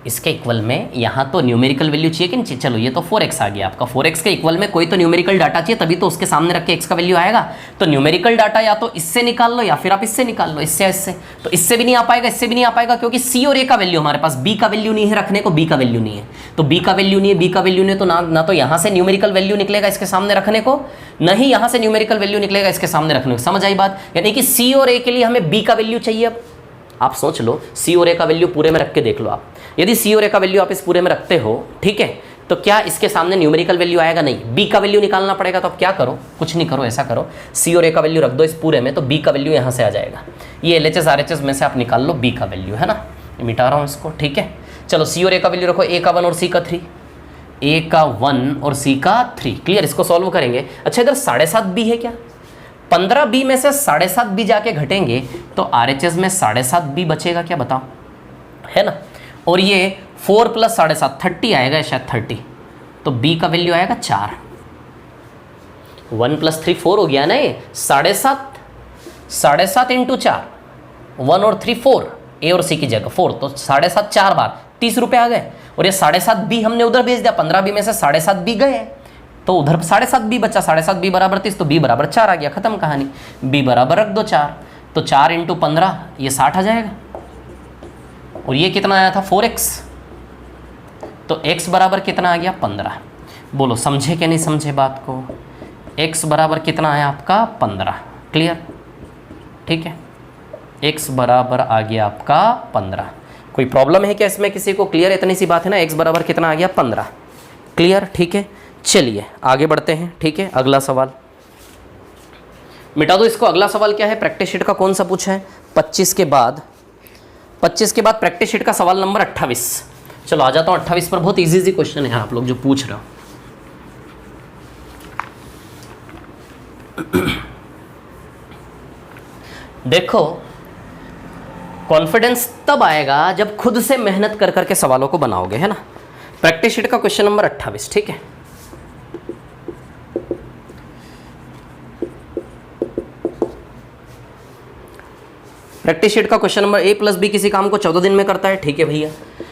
इसके इक्वल में यहाँ तो न्यूमेरिकल वैल्यू चाहिए कि नहीं चाहिए? चलो ये तो 4x आ गया आपका, 4x के इक्वल में कोई तो न्यूमेरिकल डाटा चाहिए, तभी तो उसके सामने रख के x का वैल्यू आएगा। तो न्यूमेरिकल डाटा या तो इससे निकाल लो या फिर आप इससे निकाल लो, इससे इससे। तो इससे भी नहीं आ पाएगा, इससे भी नहीं आ पाएगा, क्योंकि c और a का वैल्यू हमारे पास, b का वैल्यू नहीं है रखने को, b का वैल्यू नहीं है। तो b का वैल्यू नहीं है, b का वैल्यू नहीं है, तो ना तो यहाँ से न्यूमेरिकल वैल्यू निकलेगा इसके सामने रखने को, न ही यहाँ से न्यूमेरिकल वैल्यू निकलेगा इसके सामने रखने को। समझ आई बात? यानी कि c और a के लिए हमें b का वैल्यू चाहिए। अब आप सोच लो, c और a का वैल्यू पूरे में रख के देख लो आप। यदि c और a का वैल्यू आप इस पूरे में रखते हो, ठीक है, तो क्या इसके सामने न्यूमेरिकल वैल्यू आएगा? नहीं, b का वैल्यू निकालना पड़ेगा। तो आप क्या करो? कुछ नहीं करो, ऐसा करो, c और a का वैल्यू रख दो इस पूरे में, तो b का वैल्यू यहाँ से आ जाएगा। ये LHS RHS में से आप निकाल लो b का वैल्यू, है ना। मिटा रहा हूँ इसको, ठीक है। चलो c और a का वैल्यू रखो, a का 1 और c का 3, a का 1 और c का 3। क्लियर, इसको सॉल्व करेंगे। अच्छा, इधर 7.5 b है क्या? 15 b में से 7.5 b जाके घटेंगे तो RHS में 7.5 b बचेगा क्या? बताओ, है ना। और ये 4 + 7.5 30 आएगा, शायद 30, तो b का वैल्यू आएगा 4। 1 + 3 4 हो गया ना, ये 7.5 × 4, 1 और 3 4, a और c की जगह 4, तो 7.5 4 बार 30 रुपये आ गए। और ये 7.5 b हमने उधर भेज दिया, 15 b में से 7.5 b गए, तो उधर 7.5 b बचा, 7.5 b = 30, तो b = 4 आ गया, खत्म कहानी। b बराबर रख दो 4, तो 4 × 15 ये 60 आ जाएगा। और ये कितना आया था? 4x, तो x बराबर कितना आ गया? 15। बोलो समझे कि नहीं समझे बात को? x बराबर कितना आया आपका? 15। क्लियर, ठीक है, x बराबर आ गया आपका 15। कोई प्रॉब्लम है क्या इसमें किसी को? क्लियर, इतनी सी बात है ना, x बराबर कितना आ गया? 15। क्लियर, ठीक है। चलिए आगे बढ़ते हैं, ठीक है। अगला सवाल, मिटा दो इसको। अगला सवाल क्या है, प्रैक्टिस शीट का कौन सा पूछा है, 25 के बाद प्रैक्टिस शीट का सवाल नंबर 28। चलो आ जाता हूँ 28 पर। बहुत इजी क्वेश्चन है आप लोग जो पूछ रहे हो। देखो, कॉन्फिडेंस तब आएगा जब खुद से मेहनत कर करके सवालों को बनाओगे, है ना। प्रैक्टिस शीट का क्वेश्चन नंबर 28, ठीक है। प्रैक्टिस शीट का question number, a plus B किसी काम को 14 दिन में करता है, ठीक है भैया।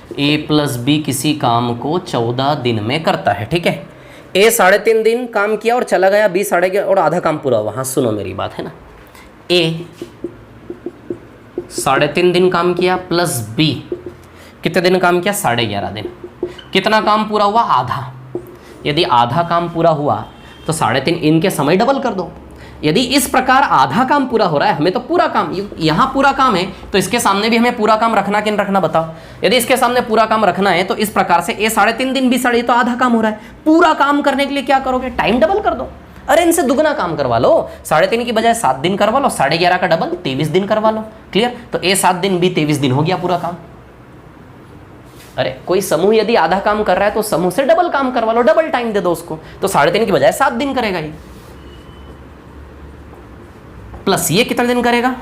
a प्लस बी किसी काम को 14 दिन में करता है, ठीक है। a 3.5 दिन काम किया और चला गया, b 11.5 और आधा काम पूरा हुआ। हाँ सुनो मेरी बात, है ना। a 3.5 दिन काम किया प्लस b कितने दिन काम किया, 11.5 दिन। कितना काम पूरा हुआ, आधा। यदि आधा काम पूरा हुआ तो 3.5 इनके समय डबल कर दो। यदि इस प्रकार आधा काम पूरा हो रहा है, हमें तो पूरा काम, यहाँ पूरा काम है तो इसके सामने भी हमें पूरा काम रखना कि नहीं रखना, बताओ। यदि इसके सामने पूरा काम रखना है तो इस प्रकार से a 3.5 दिन भी तो आधा काम हो रहा है। पूरा काम करने के लिए क्या करोगे, टाइम डबल कर दो। अरे इनसे दुगना काम करवा लो, 3.5 की बजाय 7 दिन करवा लो, 11.5 का डबल 23 दिन करवा लो। क्लियर। तो a 7 दिन भी 23 दिन हो गया पूरा काम। अरे कोई समूह यदि आधा काम कर रहा है तो समूह से डबल काम करवा लो, डबल टाइम दे दो उसको। तो 3.5 की बजाय 7 दिन करेगा ये, प्लस ये कितने दिन करेगा,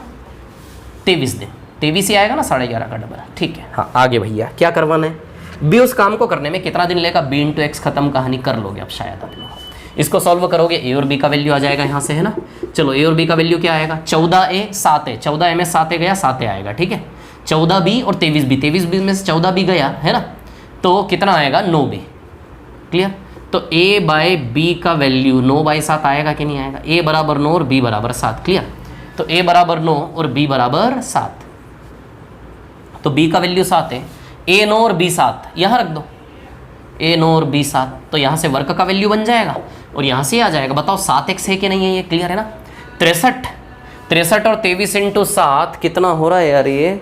23 दिन। 23 ही आएगा ना 11.5 का डबल, ठीक है। हाँ आगे भैया क्या करवाना है, बी उस काम को करने में कितना दिन लेगा, b इंटू एक्स। खत्म कहानी, कर लोगे अब शायद आप लोग। इसको सॉल्व करोगे, a और b का वैल्यू आ जाएगा यहाँ से, है ना। चलो a और b का वैल्यू क्या आएगा, 14a 7a, 14a में 7a गया, 7a आएगा, ठीक है। 14b और 23b, 23b में से 14b गया, है ना। तो कितना आएगा, 9b। क्लियर। तो a बाय b का वैल्यू 9/7 आएगा कि नहीं आएगा, a बराबर 9 और b बराबर 7। क्लियर। तो a बराबर 9 और b बराबर 7, तो b का वैल्यू 7 है, a 9 और b 7 यहाँ रख दो, a 9 और b 7। तो यहाँ से वर्क का वैल्यू बन जाएगा और यहाँ से आ जाएगा। बताओ 7x है कि नहीं है ये, क्लियर है ना। 63 और 23 इंटू 7 कितना हो रहा है यार ये,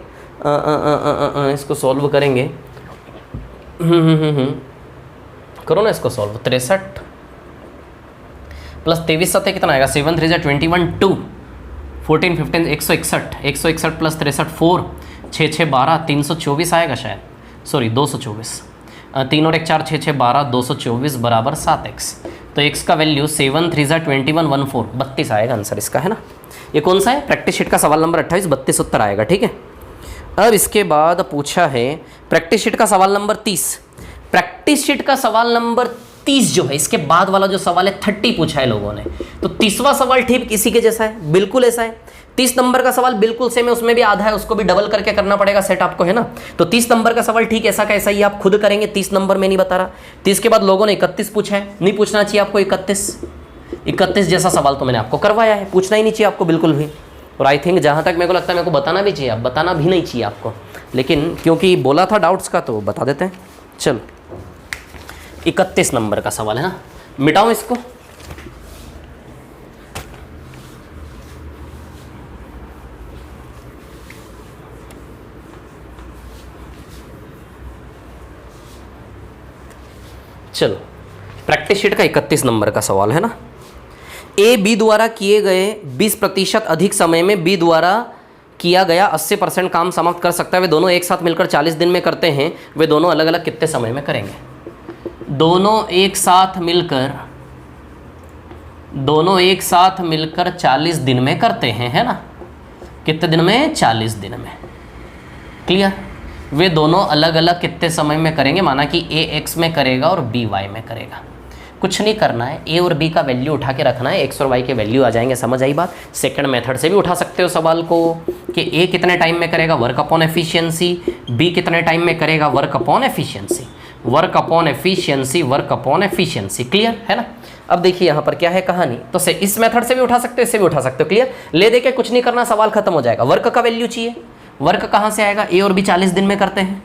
इसको सॉल्व करेंगे। करो ना इसको सॉल्व। 63 प्लस 23 7 कितना आएगा, 7 3 21 2 14 15 161 प्लस 63 4 6 6 12 324 आएगा शायद, सॉरी 224। 3 और 1 4 6 6 12 224 बराबर 7x। तो x का वैल्यू 7 3 21 14 32 आएगा आंसर इसका, है ना। ये कौन सा है, प्रैक्टिस शीट का सवाल नंबर 28, 32 उत्तर आएगा, ठीक है। अब इसके बाद पूछा है प्रैक्टिस शीट का सवाल नंबर 30। प्रैक्टिस शीट का सवाल नंबर 30 जो है, इसके बाद वाला जो सवाल है 30 पूछा है लोगों ने। तो 30वां सवाल ठीक इसी के जैसा है, बिल्कुल ऐसा है। 30 नंबर का सवाल बिल्कुल सेम है, उसमें भी आधा है, उसको भी डबल करके करना पड़ेगा सेट आपको, है ना। तो 30 नंबर का सवाल ठीक ऐसा का ऐसा ही आप खुद करेंगे, 30 नंबर में नहीं बता रहा। 30 के बाद लोगों ने 31 पूछा है, नहीं पूछना चाहिए आपको 31 जैसा सवाल तो मैंने आपको करवाया है, पूछना ही नहीं चाहिए आपको बिल्कुल भी। और आई थिंक जहाँ तक मेरे को लगता है मेरे को बताना भी चाहिए, आप बताना भी नहीं चाहिए आपको, लेकिन क्योंकि बोला था डाउट्स का तो बता देते हैं। चलो 31 नंबर का सवाल है ना, मिटाओ इसको। चलो प्रैक्टिस शीट का 31 नंबर का सवाल है ना। ए बी द्वारा किए गए 20% अधिक समय में बी द्वारा किया गया 80% काम समाप्त कर सकता है। वे दोनों एक साथ मिलकर 40 दिन में करते हैं। वे दोनों अलग अलग कितने समय में करेंगे? दोनों एक साथ मिलकर 40 दिन में करते हैं, है ना। कितने दिन में? 40 दिन में। क्लियर। वे दोनों अलग अलग कितने समय में करेंगे? माना कि ए एक्स में करेगा और बी वाई में करेगा। कुछ नहीं करना है, ए और बी का वैल्यू उठा के रखना है, एक्स और वाई के वैल्यू आ जाएंगे। समझ आई बात? सेकंड मेथड से भी उठा सकते हो सवाल को कि ए कितने टाइम में करेगा, वर्क अपॉन एफिशिएंसी, बी कितने टाइम में करेगा, work upon efficiency, work upon efficiency, work upon efficiency. Clear है ना। अब देखिए यहाँ पर क्या है कहानी, तो से इस मेथड से भी उठा सकते हो, इससे भी उठा सकते हो। क्लियर। ले दे के कुछ नहीं करना, सवाल खत्म हो जाएगा। वर्क का वैल्यू चाहिए, वर्क कहाँ से आएगा? ए और बी 40 दिन में करते हैं,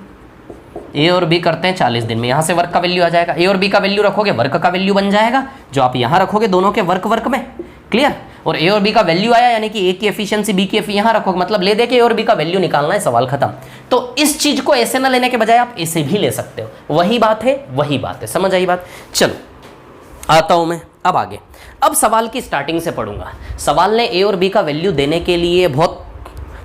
ए और बी करते हैं 40 दिन में, यहाँ से वर्क का वैल्यू आ जाएगा। ए और बी का वैल्यू रखोगे, वर्क का वैल्यू बन जाएगा जो आप यहाँ रखोगे दोनों के वर्क में। क्लियर। और ए और बी का वैल्यू आया, यानी कि ए की एफिशिएंसी बी की यहाँ रखोगे, मतलब ले दे के ए और बी का वैल्यू निकालना है, सवाल खत्म। तो इस चीज को ऐसे ना लेने के बजाय आप ऐसे भी ले सकते हो, वही बात है। समझ आई बात? चलो आता हूँ मैं अब आगे, अब सवाल की स्टार्टिंग से पढ़ूंगा। सवाल ने ए और बी का वैल्यू देने के लिए बहुत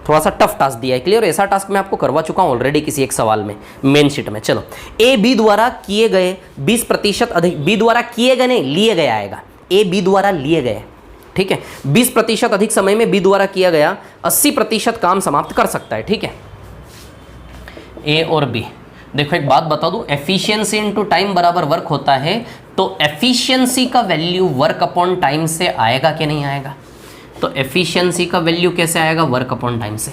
थोड़ा सा टफ टास्क दिया है, क्लियर। ऐसा टास्क मैं आपको करवा चुका हूं ऑलरेडी किसी एक सवाल में, मेन शीट में। चलो, ए बी द्वारा किए गए 20% अधिक, बी द्वारा किए गए नहीं लिए गए आएगा, ए बी द्वारा लिए गए, ठीक है। 20% अधिक समय में बी द्वारा किया गया 80% काम समाप्त कर सकता है, ठीक है। ए और बी, देखो एक बात बता दूं, एफिशिएंसी इनटू टाइम बराबर वर्क होता है, तो एफिशिएंसी का वैल्यू वर्क अपॉन टाइम से आएगा कि नहीं आएगा? तो एफिशिएंसी का वैल्यू कैसे आएगा? वर्क अपॉन टाइम से।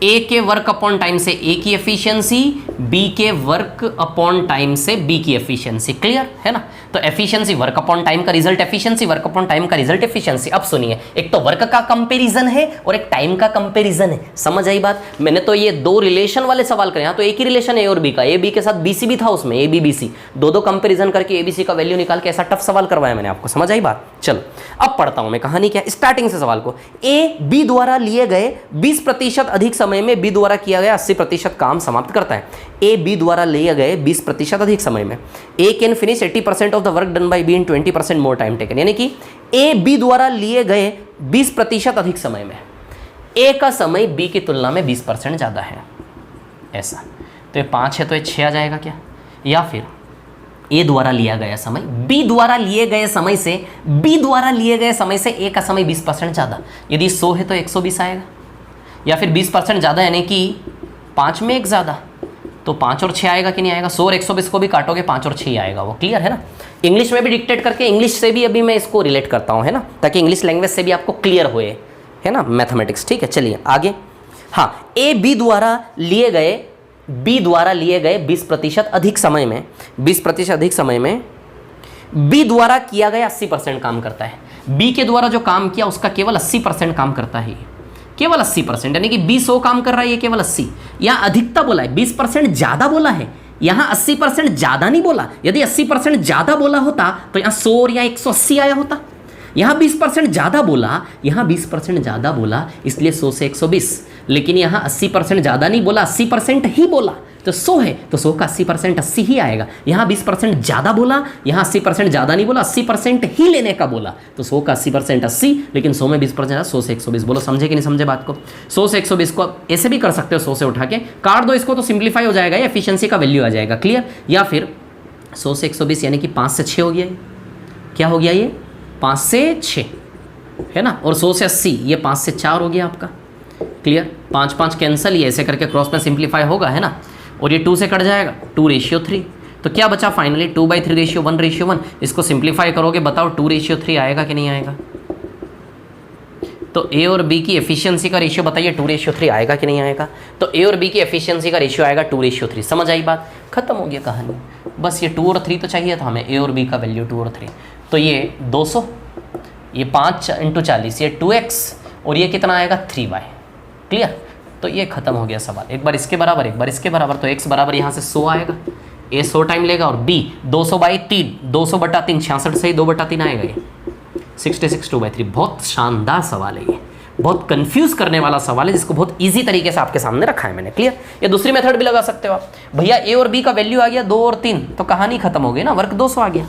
ए के वर्क अपॉन टाइम से ए की एफिशिएंसी, बी के वर्क अपॉन टाइम से बी की एफिशिएंसी, क्लियर है ना। तो एफिशिएंसी वर्क अपॉन टाइम का result efficiency, work upon time का रिजल्ट एफिशिएंसी। अब सुनिए, एक तो वर्क का कंपैरिजन है और एक टाइम का कंपैरिजन है, समझ आई बात। मैंने तो ये दो रिलेशन वाले सवाल करे, यहाँ तो एक ही रिलेशन है ए और बी का, ए बी के साथ बीसी भी था उसमें, ए बी बी सी, दो कंपेरिजन करके एबीसी का वैल्यू निकाल के ऐसा टफ सवाल करवाया मैंने आपको, समझ आई बात। चलो अब पढ़ता हूं मैं कहानी क्या, स्टार्टिंग से सवाल को। ए बी द्वारा लिए गए 20% अधिक समय में बी द्वारा किया गया 80% काम समाप्त करता है। ए बी द्वारा लिए गए 20% अधिक समय में A can finish 80% of the work done by B in 20% more time taken, यानी कि ए बी द्वारा लिए गए 20% अधिक समय में ए का समय बी की तुलना में 20% ज़्यादा है, ऐसा। तो ये 5 है तो ये 6 आ जाएगा क्या? या फिर ए द्वारा लिया गया समय बी द्वारा लिए गए समय से, बी द्वारा लिए गए समय से ए का समय 20% ज़्यादा, यदि 100 है तो 120 आएगा। या फिर 20% ज़्यादा यानी कि 5 में 1 ज़्यादा, तो 5 और 6 आएगा कि नहीं आएगा? 100 और 120 को भी काटोगे 5 और 6 ही आएगा, वो क्लियर है ना। इंग्लिश में भी डिक्टेट करके, इंग्लिश से भी अभी मैं इसको रिलेट करता हूँ, है ना, ताकि इंग्लिश लैंग्वेज से भी आपको क्लियर होए, है ना, मैथमेटिक्स, ठीक है। चलिए आगे। हाँ, ए बी द्वारा लिए गए 20% अधिक समय में, 20% अधिक समय में बी द्वारा किया गया 80% काम करता है। बी के द्वारा जो काम किया उसका केवल 80% काम करता है, केवल 80%, यानी कि बी 100 काम कर रहा है, ये केवल 80। यहाँ अधिकता बोला है, 20% ज़्यादा बोला है, यहाँ 80% ज़्यादा नहीं बोला। यदि 80% ज़्यादा बोला होता तो यहाँ 100 और यहाँ 180 आया होता। यहाँ 20% ज़्यादा बोला, यहाँ 20% ज़्यादा बोला, इसलिए 100 से 120। लेकिन यहाँ 80% ज़्यादा नहीं बोला, 80% ही बोला, तो 100 है तो 100 का 80% 80 ही आएगा। यहाँ 20% ज़्यादा बोला, यहाँ 80% ज़्यादा नहीं बोला, 80% ही लेने का बोला, तो 100 का 80% 80, लेकिन 100 में 20% 100 से 120। बोलो समझे कि नहीं समझे बात को? 100 से 120 को ऐसे भी कर सकते हो, 100 से उठा के काट दो इसको तो सिंप्लीफाई हो जाएगा, एफिशिएंसी का वैल्यू आ जाएगा, क्लियर। या फिर 100 से 120 यानी कि 5 से 6 हो गया, क्या हो गया ये? 5 से 6, है ना। और 100 से 80 ये 5 से 4 हो गया आपका, क्लियर। 5 5 कैंसिल, ये ऐसे करके क्रॉस में सिंप्लीफाई होगा, है ना। और ये 2 से कट जाएगा, 2:3, तो क्या बचा फाइनली? 2/3:1:1। इसको सिंप्लीफाई करोगे, बताओ 2:3 आएगा कि नहीं आएगा? तो ए और बी की एफिशिएंसी का रेशियो बताइए 2:3 आएगा कि नहीं आएगा? तो ए और बी की एफिशिएंसी का रेशियो आएगा 2:3। समझ आई बात? खत्म हो गया कहानी। बस ये 2 और 3 तो चाहिए था हमें, ए और बी का वैल्यू 2 और 3। तो ये 200, ये 5 × 40, ये 2x, और ये कितना आएगा? 3y, clear. तो ये खत्म हो गया सवाल। एक बार इसके बराबर, एक बार इसके बराबर, तो x बराबर यहाँ से 100 आएगा, a 100 टाइम लेगा, और b 200/3, 200/3, 66 से ही 2/3 आएगा, ये 66 2/3। बहुत शानदार सवाल है ये, बहुत कंफ्यूज करने वाला सवाल है, जिसको बहुत इजी तरीके से आपके सामने रखा है मैंने, क्लियर। या दूसरी मेथड भी लगा सकते हो आप, भैया ए और बी का वैल्यू आ गया 2 और 3, तो कहानी खत्म हो गई ना, वर्क 200 आ गया,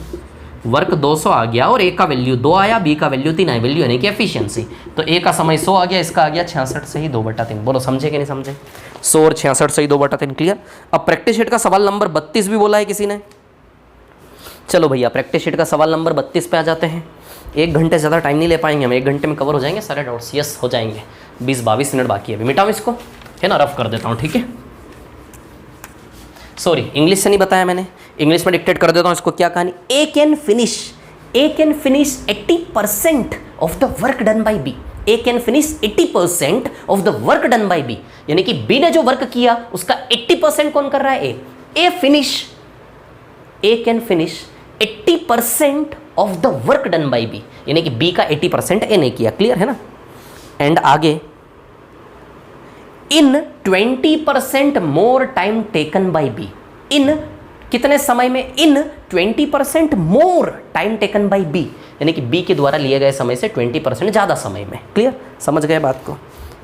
वर्क 200 आ गया, और ए का वैल्यू 2 आया, बी का वैल्यू 3 आया, वैल्यू यानी कि एफिशिएंसी। तो ए का समय 100 आ गया, इसका आ गया 66 से ही 2/3। बोलो समझे कि नहीं समझे? 100 और 66 से ही 2/3, क्लियर। अब प्रैक्टिस शीट का सवाल नंबर 32 भी बोला है किसी ने। चलो भैया प्रैक्टिस शीट का सवाल नंबर 32 पे आ जाते हैं। 1 घंटे ज़्यादा टाइम नहीं ले पाएंगे हम, 1 घंटे में कवर हो जाएंगे सारे डाउट्स, यस हो जाएंगे। 20-22 मिनट बाकी है अभी, मिटाओ इसको, है ना, रफ कर देता हूँ, ठीक है। सॉरी इंग्लिश से नहीं बताया मैंने, इंग्लिश में डिक्टेट कर देता हूँ इसको। क्या कहानी? A can finish 80% of the work done by B. A can finish 80% of the work done by B, यानी कि बी ने जो वर्क किया उसका 80% कौन कर रहा है? A can finish 80% of the work done by B, यानी कि बी का 80% ए ने किया, क्लियर है ना। एंड आगे, in 20% more time taken by B. इन कितने समय में? In 20% more time taken by B, यानी कि बी के द्वारा लिए गए समय से 20% ज़्यादा समय में, क्लियर। समझ गए बात को?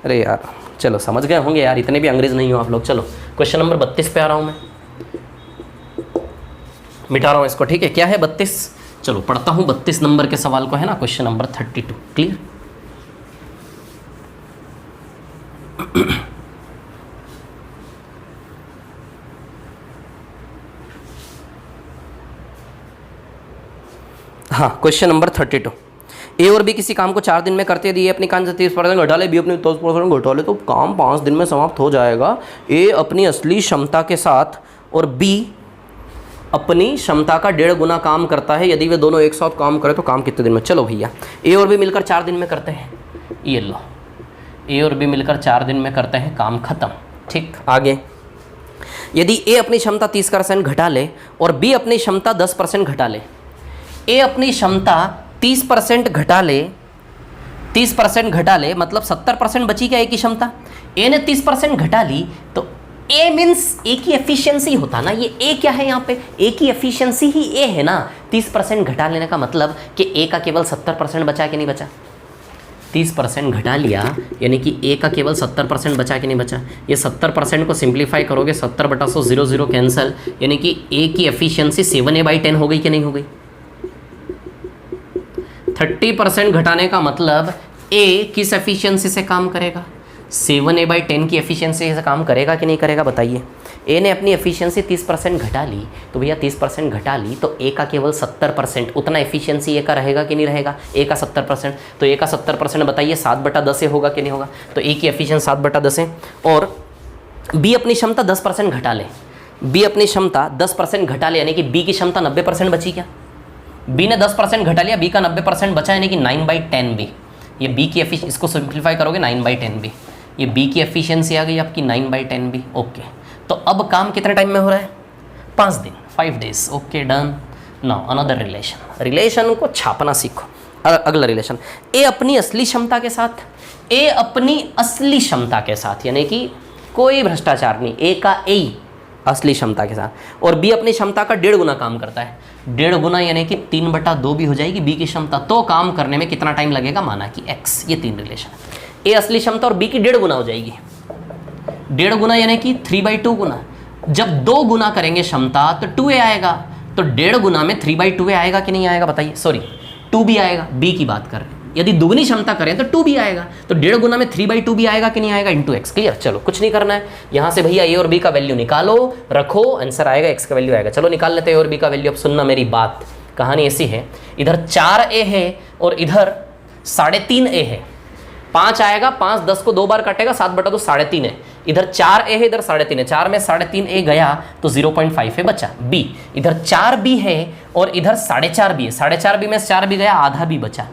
अरे यार चलो समझ गए होंगे यार, इतने भी अंग्रेज नहीं हो आप लोग। चलो क्वेश्चन नंबर 32 पे आ रहा हूँ मैं, मिटा रहा हूँ इसको, ठीक है। क्या है 32? चलो पढ़ता हूँ 32 नंबर के सवाल को, है ना, क्वेश्चन नंबर 32। क्लियर? हाँ, क्वेश्चन नंबर 32। ए और बी किसी काम को 4 दिन में करते दिए, अपनी काम से 30% घटा ले, बी अपनी 10% घटा ले, तो काम 5 दिन में समाप्त हो जाएगा। ए अपनी असली क्षमता के साथ और बी अपनी क्षमता का 1.5 गुना काम करता है। यदि वे दोनों एक साथ काम करें तो काम कितने दिन में? चलो भैया, ए और बी मिलकर 4 दिन में करते हैं, ये लो, ए और बी मिलकर 4 दिन में करते हैं, काम खत्म। ठीक, आगे। यदि ए अपनी क्षमता 30% घटा ले और बी अपनी क्षमता 10% घटा ले, ए अपनी क्षमता 30% घटा ले, 30% घटा ले, मतलब 70% बची क्या ए की क्षमता? ए ने 30% घटा ली, तो ए मीन्स ए की एफिशिएंसी होता ना, ये ए क्या है यहाँ पे? ए की एफिशिएंसी ही ए है ना। 30% घटा लेने का मतलब कि ए का केवल 70% बचा कि नहीं बचा? 30% घटा लिया यानी कि ए का केवल 70% बचा कि नहीं बचा? ये 70% को सिंप्लीफाई करोगे, 70/100 0 0 कैंसिल, यानी कि ए की एफिशिएंसी 7a/10 हो गई कि नहीं हो गई? 30% घटाने का मतलब ए किस एफिशिएंसी से काम करेगा? 7a/10 की एफिशिएंसी से काम करेगा कि नहीं करेगा बताइए? ए ने अपनी एफिशिएंसी 30% घटा ली, तो भैया 30% घटा ली तो ए का केवल 70%, उतना एफिशिएंसी ए का रहेगा कि नहीं रहेगा? ए का 70%, तो ए का 70% बताइए 7/10 होगा कि नहीं होगा? तो ए की एफिशिएंसी 7/10 है। और बी अपनी क्षमता 10% घटा ले, बी अपनी क्षमता 10% घटा ले, यानी कि बी की क्षमता 90% बची क्या? बी ने 10% घटा लिया, बी का 90% बचा, यानी कि 9/10 बी। ये बी की इसको सिंप्लीफाई करोगे 9/10 बी, ये बी की एफिशिएंसी आ गई आपकी 9/10 बी। ओके, तो अब काम कितने टाइम में हो रहा है? 5 दिन, 5 days. Okay, done. Now another relation, relation को छापना सीखो। अगला रिलेशन, ए अपनी असली क्षमता के साथ, ए अपनी असली क्षमता के साथ, यानी कि कोई भ्रष्टाचार नहीं, ए का ए असली क्षमता के साथ, और बी अपनी क्षमता का 1.5 गुना काम करता है। 1.5 गुना यानी कि 3/2 भी हो जाएगी बी की क्षमता, तो काम करने में कितना टाइम लगेगा? माना कि x। ये 3 रिलेशन है। ए असली क्षमता और बी की 1.5 गुना हो जाएगी, 1.5 गुना यानी कि 3/2 गुना। जब 2 गुना करेंगे क्षमता तो 2a आएगा, तो 1.5 गुना में 3/2a आएगा कि नहीं आएगा बताइए? सॉरी, 2 भी आएगा, बी की बात कर रहे हैं। यदि दुगनी क्षमता करें तो 2 भी आएगा, तो 1.5 गुना में 3/2 भी आएगा कि नहीं आएगा? Into x। क्लियर? चलो कुछ नहीं करना है, यहाँ से भैया ए और बी का वैल्यू निकालो, रखो, आंसर आएगा, x का वैल्यू आएगा। चलो निकाल लेते हैं ए और बी का वैल्यू। अब सुनना मेरी बात, कहानी ऐसी है, इधर 4a है और इधर 3.5a है। 5 आएगा, 5 10 को 2 बार काटेगा, 7/2 3.5 है। इधर 4a है, इधर 3.5 है, 4 में 3.5a गया तो 0.5 है बचा। b, इधर 4b है और इधर 4.5b है, 4.5b में 4b गया, आधा भी बचा,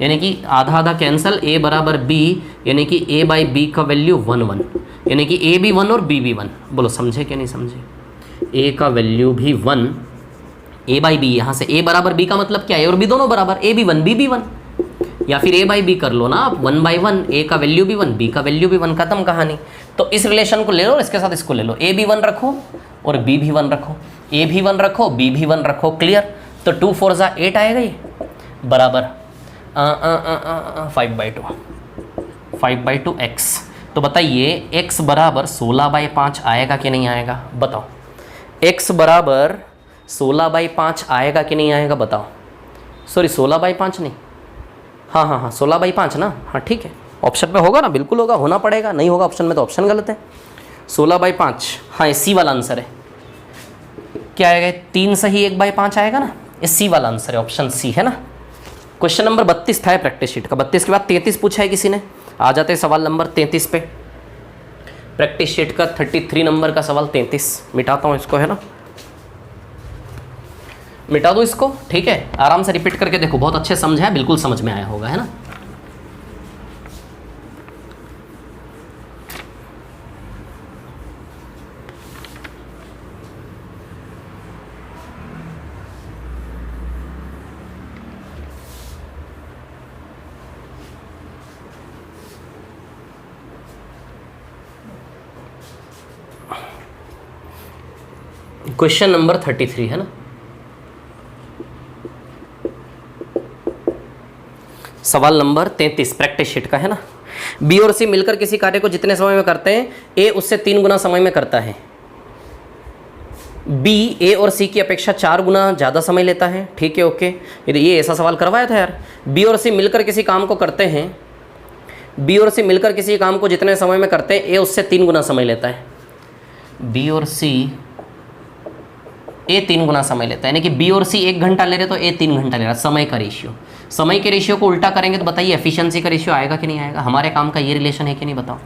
यानी कि आधा आधा कैंसिल, a बराबर b, यानी कि a/b का वैल्यू 1 1, यानी कि a भी 1 और b भी 1। बोलो समझे कि नहीं समझे? a का वैल्यू भी 1, a/b, यहाँ से a बराबर b का मतलब क्या है? a और b दोनों बराबर, a भी 1 b भी 1, या फिर a/b कर लो ना आप, 1/1, a का वैल्यू भी 1 b का वैल्यू भी 1, खत्म कहानी। तो इस रिलेशन को ले लो और इसके साथ इसको ले लो, a भी 1 रखो और b भी 1 रखो, a भी 1 रखो, b भी 1 रखो। क्लियर? तो 2 4 8 आएगा, ये बराबर 5/2 x। तो बताइए x बराबर 16/5 आएगा कि नहीं आएगा? बताओ, x बराबर 16/5 आएगा कि नहीं आएगा? बताओ। सॉरी 16/5 नहीं, हाँ 16/5 ना, हाँ ठीक है, ऑप्शन में होगा ना, बिल्कुल होगा, होना पड़ेगा, नहीं होगा ऑप्शन में तो ऑप्शन गलत है। 16/5, हाँ ये सी वाला आंसर है। क्या आएगा? 3 सही 1/5 आएगा ना, ये सी वाला आंसर है, ऑप्शन सी है ना। क्वेश्चन नंबर 32 था प्रैक्टिस शीट का। 32 के बाद 33 पूछा है किसी ने, आ जाते हैं सवाल नंबर 33 पे। प्रैक्टिस शीट का 33 नंबर का सवाल 33। मिटाता हूँ इसको, है ना, मिटा दो इसको, ठीक है। आराम से रिपीट करके देखो, बहुत अच्छे समझा है, बिल्कुल समझ में आया होगा, है ना। क्वेश्चन नंबर 33 है ना। सवाल नंबर 33 प्रैक्टिस शीट का है ना। बी और सी मिलकर किसी कार्य को जितने समय में करते हैं, ए उससे 3 गुना समय में करता है। बी ए और सी की अपेक्षा 4 गुना ज़्यादा समय लेता है, ठीक है, ओके। ये ऐसा सवाल करवाया था यार। बी और सी मिलकर किसी काम को करते हैं, बी और सी मिलकर किसी काम को जितने समय में करते हैं ए उससे 3 गुना समय लेता है। बी और सी ए 3 गुना समय लेता है, यानी कि बी और सी 1 घंटा ले रहे तो ए 3 घंटा ले रहा है। समय का रेशियो, समय के रेशियो को उल्टा करेंगे तो बताइए एफिशिएंसी का रेशियो आएगा कि नहीं आएगा? हमारे काम का ये रिलेशन है कि नहीं बताओ।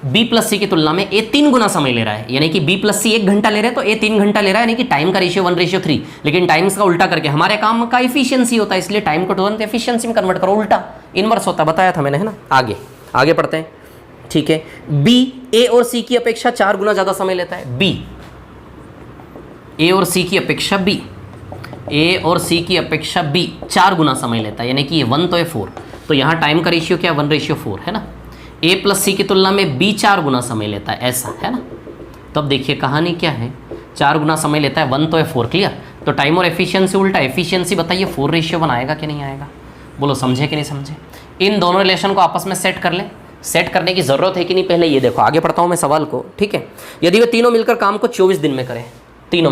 बी प्लस सी की तुलना में ए 3 गुना समय ले रहा है, यानी कि बी प्लस सी 1 घंटा ले रहे हैं तो ए 3 घंटा ले रहा है, यानी कि टाइम का रेशियो 1:3। लेकिन टाइम्स का उल्टा करके हमारे काम का एफिशिएंसी होता है, इसलिए टाइम को तुरंत एफिशिएंसी में कन्वर्ट करो, उल्टा इनवर्स होता, बताया था मैंने, है ना। आगे आगे पढ़ते हैं, ठीक है। बी ए और सी की अपेक्षा 4 गुना ज़्यादा समय लेता है। बी ए और सी की अपेक्षा बी ए और सी की अपेक्षा बी 4 गुना समय लेता है, यानी कि ये 1 तो ये 4, तो यहाँ टाइम का रेशियो क्या 1:4 है ना। ए प्लस सी की तुलना में बी 4 गुना समय लेता है, ऐसा है ना। तब देखिए कहानी क्या है, 4 गुना समय लेता है, 1 तो है 4, क्लियर। तो टाइम और एफिशिएंसी उल्टा, एफिशिएंसी बताइए 4:1 आएगा कि नहीं आएगा? बोलो समझे कि नहीं समझे? इन दोनों रिलेशन को आपस में सेट कर लें। सेट करने की ज़रूरत है कि नहीं, पहले ये देखो, आगे पढ़ता हूँ मैं सवाल को, ठीक है। यदि वे तीनों मिलकर काम को 24 दिन में करें, तीनों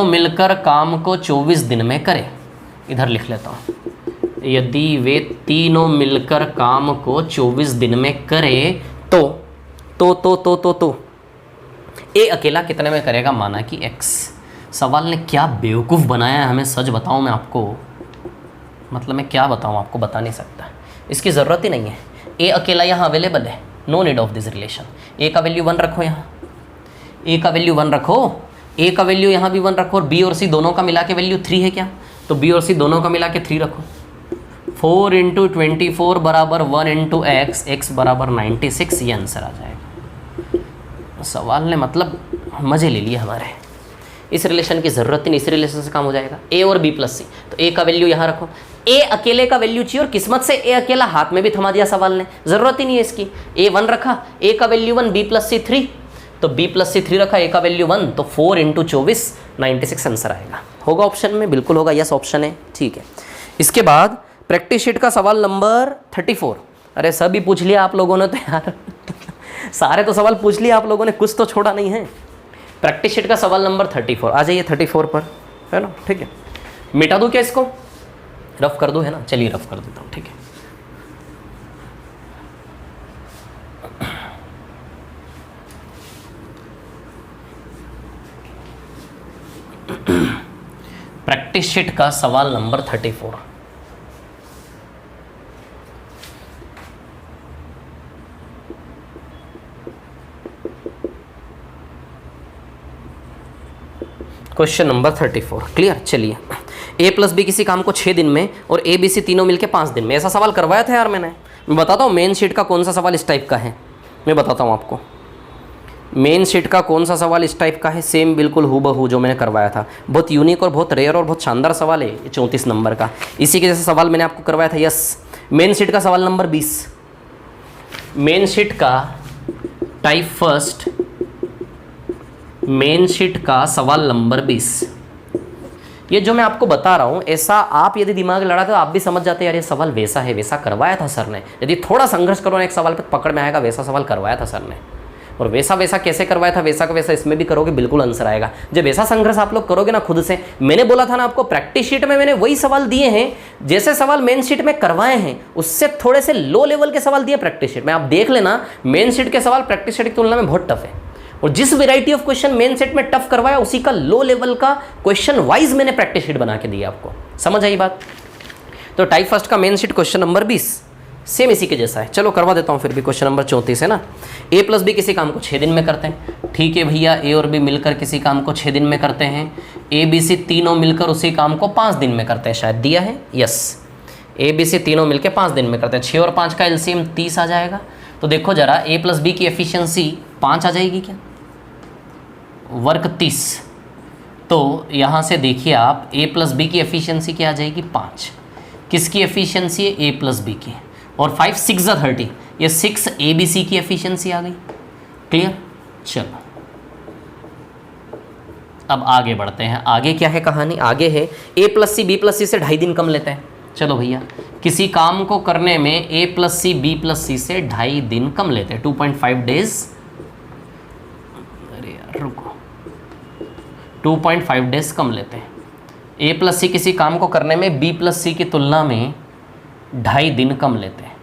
मिलकर काम को 24 दिन में करें, इधर लिख लेता हूँ। यदि वे तीनों मिलकर काम को 24 दिन में करें तो ए अकेला कितने में करेगा, माना कि x। सवाल ने क्या बेवकूफ़ बनाया है हमें, सच बताऊं मैं आपको, मतलब मैं क्या बताऊं आपको, बता नहीं सकता, इसकी ज़रूरत ही नहीं है। ए अकेला यहाँ अवेलेबल है, no need of this relation. A का वैल्यू 1 रखो, यहाँ ए का वैल्यू 1 रखो, ए का वैल्यू यहाँ भी 1 रखो, और बी और सी दोनों का मिला के वैल्यू 3 है क्या, तो बी और सी दोनों का मिला के 3 रखो। 4 × 24 बराबर 1 × x, x बराबर 96, ये आंसर आ जाएगा। सवाल ने मतलब मज़े ले लिए हमारे, इस रिलेशन की ज़रूरत ही नहीं, इस रिलेशन से काम हो जाएगा। ए और बी प्लस सी, तो ए का वैल्यू यहाँ रखो, ए अकेले का वैल्यू चाहिए, और किस्मत से ए अकेला हाथ में भी थमा दिया सवाल ने, ज़रूरत ही नहीं है इसकी। ए 1 रखा, ए का वैल्यू 1, बी प्लस सी 3, तो बी प्लस सी 3 रखा, ए का वैल्यू 1, तो 4 × 24 96 आंसर आएगा। होगा ऑप्शन में, बिल्कुल होगा, यस ऑप्शन है, ठीक है। इसके बाद प्रैक्टिस शीट का सवाल नंबर 34। अरे सभी पूछ लिया आप लोगों ने तो यार सारे तो सवाल पूछ लिया आप लोगों ने, कुछ तो छोड़ा नहीं है। प्रैक्टिस शीट का सवाल नंबर 34, आ जाइए 34 पर, है ना, ठीक है। मिटा दूँ क्या इसको, रफ कर दूँ, है ना, चलिए रफ कर देता हूँ, ठीक है। प्रैक्टिस शीट का सवाल नंबर 34। Question number 34, clear. चलिए, ए प्लस बी किसी काम को 6 दिन में और ए बी सी तीनों मिलके 5 दिन में, ऐसा सवाल करवाया था यार मैंने। मैं बताता हूँ मेन शीट का कौन सा सवाल इस टाइप का है, मैं बताता हूँ आपको। मेन शीट का कौन सा सवाल इस टाइप का है, सेम बिल्कुल हूबहू जो मैंने करवाया था। बहुत यूनिक और बहुत रेयर और बहुत शानदार सवाल है ये, 34 नंबर का। इसी के जैसा सवाल मैंने आपको करवाया था, यस। मेन शीट का सवाल नंबर 20, मेन शीट का टाइप फर्स्ट, मेन शीट का सवाल नंबर 20। ये जो मैं आपको बता रहा हूँ, ऐसा आप यदि दिमाग लड़ाते तो आप भी समझ जाते यार ये सवाल वैसा है, वैसा करवाया था सर ने। यदि थोड़ा संघर्ष करो ना एक सवाल पे पकड़ में आएगा, वैसा सवाल करवाया था सर ने। और वैसा वैसा कैसे करवाया था, वैसा का वैसा इसमें भी करोगे, बिल्कुल आंसर आएगा। जब ऐसा संघर्ष आप लोग करोगे ना खुद से, मैंने बोला था ना आपको प्रैक्टिस शीट में मैंने वही सवाल दिए हैं जैसे सवाल मेन शीट में करवाए हैं, उससे थोड़े से लो लेवल के सवाल दिए प्रैक्टिस शीट में। आप देख लेना, मेन शीट के सवाल प्रैक्टिस शीट की तुलना में बहुत टफ है, और जिस variety of question main set में टफ करवाया उसी का लो लेवल का क्वेश्चन वाइज मैंने प्रैक्टिस शीट बना के दिया आपको। समझ आई बात? तो टाइप फर्स्ट का main sheet question number 20 same इसी के जैसा है। चलो करवा देता हूँ फिर भी। क्वेश्चन नंबर 34 है ना, ए प्लस बी किसी काम को 6 दिन में करते हैं। ठीक है भैया, ए और बी मिलकर किसी काम को 6 दिन में करते हैं। ए बी सी तीनों मिलकर उसी काम को 5 दिन में करते हैं, शायद दिया है, यस। ए बी सी तीनों मिलकर 5 दिन में करते हैं। 6 और 5 का एलसीएम 30 आ जाएगा। तो देखो जरा, ए प्लस बी की एफिशिएंसी 5 आ जाएगी क्या, वर्क 30। तो यहाँ से देखिए आप, ए प्लस बी की एफिशिएंसी क्या आ जाएगी, 5। किसकी एफिशिएंसी है, ए प्लस बी की। और 5 6 30, ये 6 ए बी सी की एफिशिएंसी आ गई। क्लियर? चलो अब आगे बढ़ते हैं। आगे क्या है कहानी, आगे है ए प्लस सी बी प्लस सी से 2.5 दिन कम लेते हैं। चलो भैया, किसी काम को करने में ए प्लस सी बी प्लस सी से 2.5 दिन कम लेते हैं, 2.5 डेज 2.5 डेज कम लेते हैं। ए प्लस सी किसी काम को करने में बी प्लस सी की तुलना में 2.5 दिन कम लेते हैं।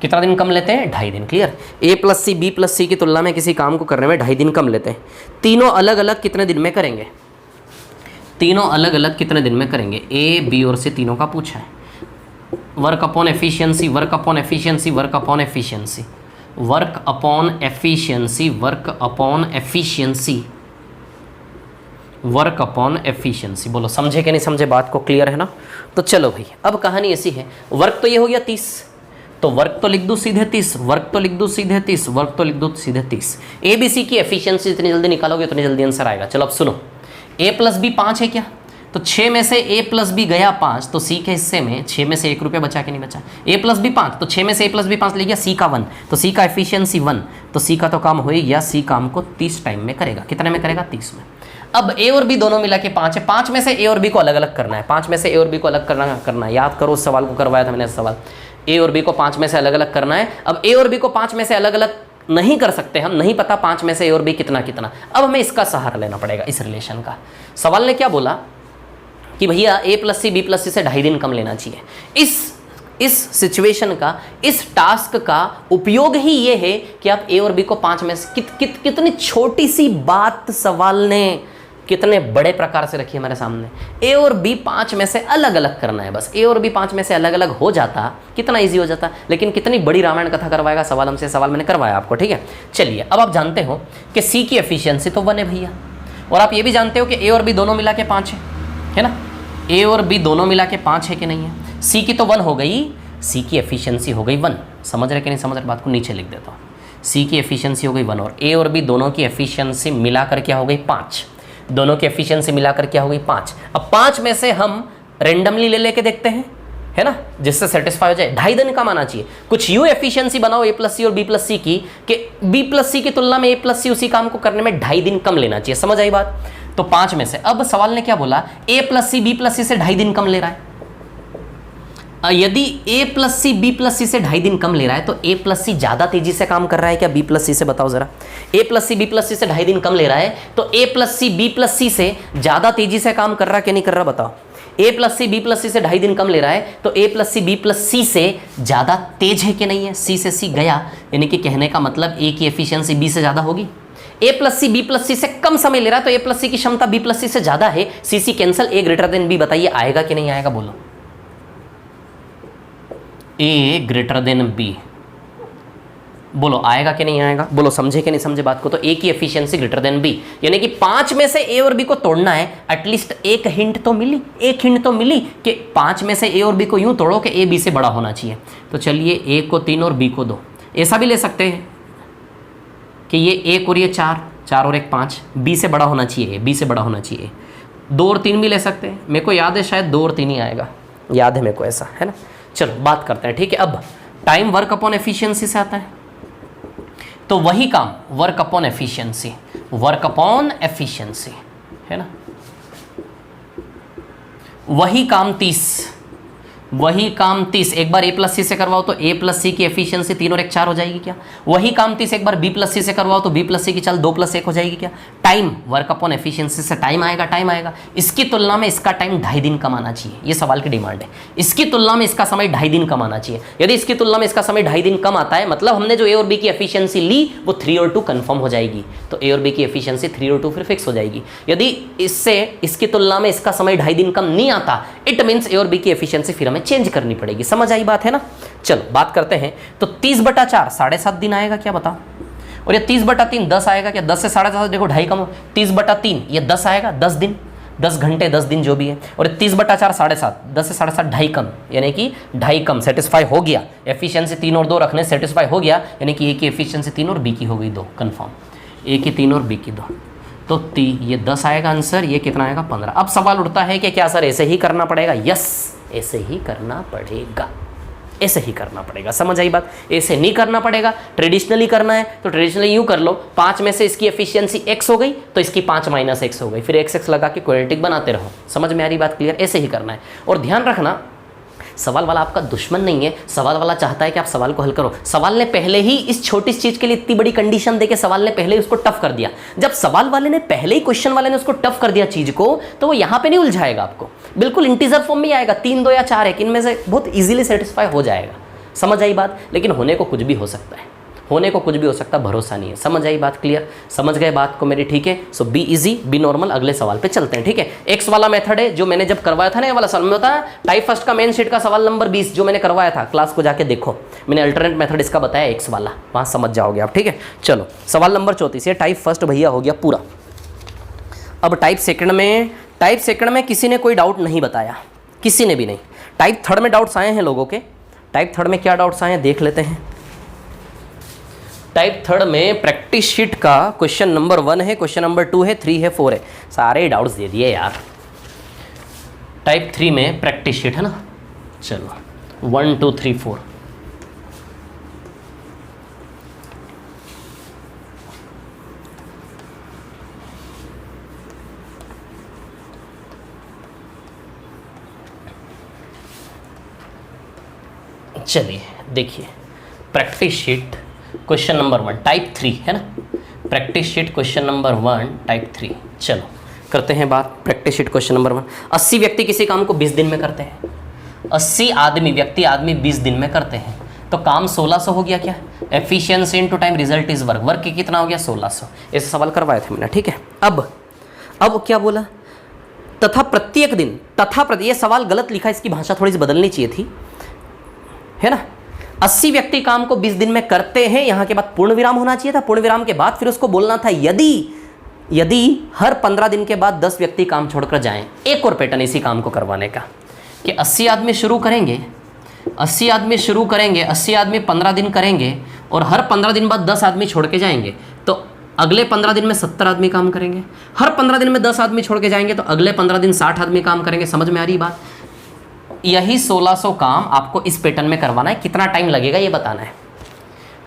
कितना दिन कम लेते हैं? 2.5 दिन। क्लियर? ए प्लस सी बी प्लस सी की तुलना में किसी काम को करने में 2.5 दिन कम लेते हैं। तीनों अलग अलग कितने दिन में करेंगे? तीनों अलग अलग कितने दिन में करेंगे? ए बी और सी तीनों का पूछा है। Work upon efficiency, work upon efficiency, work upon efficiency, work upon efficiency, work upon efficiency, work upon efficiency. बोलो समझे कि नहीं समझे बात को? क्लियर है ना? तो चलो भाई, अब कहानी ऐसी है, वर्क तो ये हो गया 30, तो वर्क तो लिख दो सीधे 30, वर्क तो लिख दो सीधे 30, वर्क तो लिख दो सीधे 30। ए बी सी की एफिशिएंसी जितनी जल्दी निकालोगे उतनी जल्दी आंसर आएगा। चलो अब सुनो, ए प्लस बी 5 है क्या? तो 6 में से ए प्लस बी गया 5, तो सी के हिस्से में 6 में से 1 रुपया बचा कि नहीं बचा? ए प्लस बी 5, तो 6 में से ए प्लस बी 5 ले गया, सी का 1, तो सी का एफिशिएंसी 1, तो सी का तो काम हो ही गया, सी काम को 30 टाइम में करेगा। कितने में करेगा? 30 में। अब ए और बी दोनों मिला के 5 है, 5 में से ए और बी को अलग अलग करना है, 5 में से ए और बी को अलग करना है। याद करो उस सवाल को, करवाया था मैंने सवाल, ए और बी को 5 में से अलग अलग करना है। अब ए और बी को 5 में से अलग अलग नहीं कर सकते हम, नहीं पता 5 में से ए और बी कितना कितना, अब हमें इसका सहारा लेना पड़ेगा, इस रिलेशन का। सवाल ने क्या बोला कि भैया ए प्लस सी बी प्लस सी से 2.5 दिन कम लेना चाहिए। इस सिचुएशन का, इस टास्क का उपयोग ही ये है कि आप ए और बी को 5 में से कितनी छोटी सी बात सवाल ने कितने बड़े प्रकार से रखी हमारे सामने। ए और बी 5 में से अलग अलग करना है बस। ए और बी 5 में से अलग अलग हो जाता कितना इजी हो जाता, लेकिन कितनी बड़ी रामायण कथा करवाएगा सवाल हमसे। सवाल मैंने करवाया आपको, ठीक है। चलिए अब आप जानते हो कि सी की एफिशिएंसी तो 1 है भैया, और आप ये भी जानते हो कि ए और बी दोनों मिला के 5 है ना। ए और बी दोनों मिला के 5 है कि नहीं है। सी की तो 1 हो गई, सी की एफिशिएंसी हो गई 1। समझ रहे कि नहीं समझ रहे बात को? नीचे लिख देता हूँ। सी की एफिशिएंसी हो गई 1 और ए और बी दोनों की एफिशिएंसी मिलाकर क्या हो गई? 5। दोनों की एफिशिएंसी मिलाकर क्या हो गई? 5। अब 5 में से हम रेंडमली ले लेके देखते हैं, है ना, जिससे सेटिस्फाई हो जाए। 2.5 दिन कम आना चाहिए। कुछ यू एफिशिएंसी बनाओ ए प्लस सी और बी प्लस सी की, कि बी प्लस सी की तुलना में ए प्लस सी उसी काम को करने में 2.5 दिन कम लेना चाहिए। समझ आई बात? तो 5 में से, अब सवाल ने क्या बोला? ए प्लस सी बी प्लस सी से 2.5 दिन कम ले रहा है। यदि ए प्लस सी बी प्लस सी से 2.5 दिन कम ले रहा है, तो ए प्लस सी ज्यादा तेजी से काम कर रहा है क्या बी प्लस सी से? बताओ जरा। ए प्लस सी बी प्लस सी से 2.5 दिन कम ले रहा है, तो ए प्लस सी बी प्लस सी से ज्यादा तेजी से काम कर रहा है कि नहीं कर रहा? बताओ। ए प्लस सी बी प्लस सी से 2.5 दिन कम ले रहा है, तो ए प्लस सी बी प्लस सी से ज्यादा तेज है कि नहीं है? सी से सी गया, यानी कि कहने का मतलब ए की एफिशिएंसी बी से ज्यादा होगी। ए प्लस सी बी प्लस सी से कम समय ले रहा है, तो ए प्लस सी की क्षमता बी प्लस सी से ज्यादा है। सी सी कैंसल, ए ग्रेटर देन बी। बताइए आएगा कि नहीं आएगा? बोलो। ए ग्रेटर देन बी, बोलो आएगा कि नहीं आएगा? बोलो समझे कि नहीं समझे बात को? तो ए की एफिशिएंसी ग्रेटर देन बी, यानी कि 5 में से ए और बी को तोड़ना है। एटलीस्ट एक हिंट तो मिली, एक हिंट तो मिली कि 5 में से ए और बी को यूं तोड़ो कि ए बी से बड़ा होना चाहिए। तो चलिए ए को 3 और बी को 2, ऐसा भी ले सकते हैं कि ये 1 और ये 4 और 1 5, बी से बड़ा होना चाहिए, बी से बड़ा होना चाहिए। 2 और 3 भी ले सकते हैं। मेरे को याद है शायद 2 और 3 ही आएगा, याद है मेरे को ऐसा, है ना। चलो बात करते हैं, ठीक है। अब टाइम वर्क अपॉन एफिशिएंसी से आता है, तो वही काम work upon efficiency, work upon efficiency, है ना। वही काम 30, एक बार ए प्लस सी से करवाओ तो ए प्लस सी की एफिशिएंसी 3 और 1 4 हो जाएगी क्या? वही काम 30 एक बार बी प्लस सी से करवाओ तो बी प्लस सी की चल 2 + 1 हो जाएगी क्या? टाइम वर्क अपॉन एफिशिएंसी से टाइम आएगा, टाइम आएगा। इसकी तुलना में इसका टाइम 2.5 दिन कम आना चाहिए, ये सवाल की डिमांड है। इसकी तुलना में इसका समय 2.5 दिन कम आना चाहिए। यदि इसकी तुलना में इसका समय 2.5 दिन कम आता है, मतलब हमने जो ए और बी की एफिशिएंसी ली वो 3 और 2 कंफर्म हो जाएगी, तो ए और बी की एफिशिएंसी 3 और 2 फिर फिक्स हो जाएगी। यदि इससे इसकी तुलना में इसका समय 2.5 दिन कम नहीं आता, इट मीन्स ए और बी की एफिशिएंसी फिर हमें चेंज करनी पड़ेगी। समझ आई बात, है ना। चलो बात करते हैं, तो 30/4 7.5 दिन आएगा क्या? बताओ। और ये 30/3 10 आएगा क्या? 10 से 7.5 देखो 2.5 कम, 30/3 ये 10 आएगा, 10 दिन, 10 घंटे 10 दिन जो भी है। और 30/4 7.5, 10 से 7.5 2.5 कम, यानी कि 2.5 कम सेटिस्फाई हो गया। एफिशिएंसी 3 और 2 रखने सेटिस्फाई हो गया, यानी कि ए की एफिशिएंसी 3 और बी की हो गई 2 कंफर्म। ए की 3 और बी की 2, तो ये 10 आएगा आंसर, ये कितना आएगा? 15। अब सवाल उठता है कि क्या सर ऐसे ही करना पड़ेगा? यस, ऐसे ही करना पड़ेगा, ऐसे ही करना पड़ेगा। समझ आई बात? ऐसे नहीं करना पड़ेगा, ट्रेडिशनली करना है तो ट्रेडिशनली यूं कर लो। 5 में से इसकी एफिशिएंसी x हो गई, तो इसकी 5 - x हो गई, फिर x लगा के क्वाड्रेटिक बनाते रहो। समझ में आ रही बात? क्लियर? ऐसे ही करना है। और ध्यान रखना सवाल वाला आपका दुश्मन नहीं है, सवाल वाला चाहता है कि आप सवाल को हल करो। सवाल ने पहले ही इस छोटी चीज के लिए इतनी बड़ी कंडीशन देके सवाल ने पहले ही उसको टफ कर दिया। जब सवाल वाले ने पहले ही क्वेश्चन वाले ने उसको टफ कर दिया चीज को, तो वो यहां पे नहीं उलझाएगा आपको, बिल्कुल इंटीजर फॉर्म में आएगा, 3 2 या 4 है, इनमें से बहुत इजीली सेटिस्फाई हो जाएगा। समझ आई बात? लेकिन होने को कुछ भी हो सकता है, होने को कुछ भी हो सकता है, भरोसा नहीं है। समझ आई बात? क्लियर? समझ गए बात को मेरी? ठीक है। सो बी इजी, बी नॉर्मल। अगले सवाल पे चलते हैं। ठीक है। एक्स वाला मेथड है जो मैंने जब करवाया था ना, ये वाला सवाल में होता है टाइप फर्स्ट का मेन शीट का सवाल नंबर 20 जो मैंने करवाया था, क्लास को जाके देखो, मैंने अल्टरनेट मेथड इसका बताया एक्स वाला, वहां समझ जाओगे आप। ठीक है। चलो सवाल नंबर 34, ये टाइप फर्स्ट भैया हो गया पूरा। अब टाइप सेकंड में किसी ने कोई डाउट नहीं बताया, किसी ने भी नहीं। टाइप थर्ड में डाउट्स आए हैं लोगों के। टाइप थर्ड में क्या डाउट्स आए हैं देख लेते हैं। टाइप थर्ड में प्रैक्टिस शीट का क्वेश्चन नंबर 1 है, क्वेश्चन नंबर 2 है, 3 है, 4 है, सारे डाउट्स दे दिए यार। टाइप 3 में प्रैक्टिस शीट है ना, चलो 1 2 3 4। चलिए देखिए, practice sheet question number 1 type 3 है ना, practice sheet question number 1 type 3। चलो करते हैं बात प्रैक्टिस शीट क्वेश्चन नंबर 1। 80 व्यक्ति किसी काम को 20 दिन में करते हैं। 80 आदमी 20 दिन में करते हैं, तो काम 1600 हो गया क्या? Efficiency into time result is work, work कितना हो गया? 1600। ऐसे सवाल करवाए थे मैंने। ठीक है। अब क्या बोला? तथा प्रत्येक दिन, ये सवाल गलत लिखा, इसकी भाषा थोड़ी सी बदलनी चाहिए थी, है ना। 80 व्यक्ति काम को 20 दिन में करते हैं, यहां के बाद पूर्ण विराम होना चाहिए था। पूर्ण विराम के बाद फिर उसको बोलना था यदि हर 15 दिन के बाद 10 व्यक्ति काम छोड़कर जाएं। एक और पैटर्न इसी काम को करवाने का कि 80 आदमी शुरू करेंगे, 80 आदमी 15 दिन करेंगे और हर 15 दिन बाद 10 आदमी छोड़ के जाएंगे, तो अगले 15 दिन में 70 आदमी काम करेंगे। हर 15 दिन में 10 आदमी छोड़ के जाएंगे, तो अगले 15 दिन 60 आदमी काम करेंगे। समझ में आ रही बात? यही 1600 काम आपको इस पैटर्न में करवाना है। कितना टाइम लगेगा ये बताना है।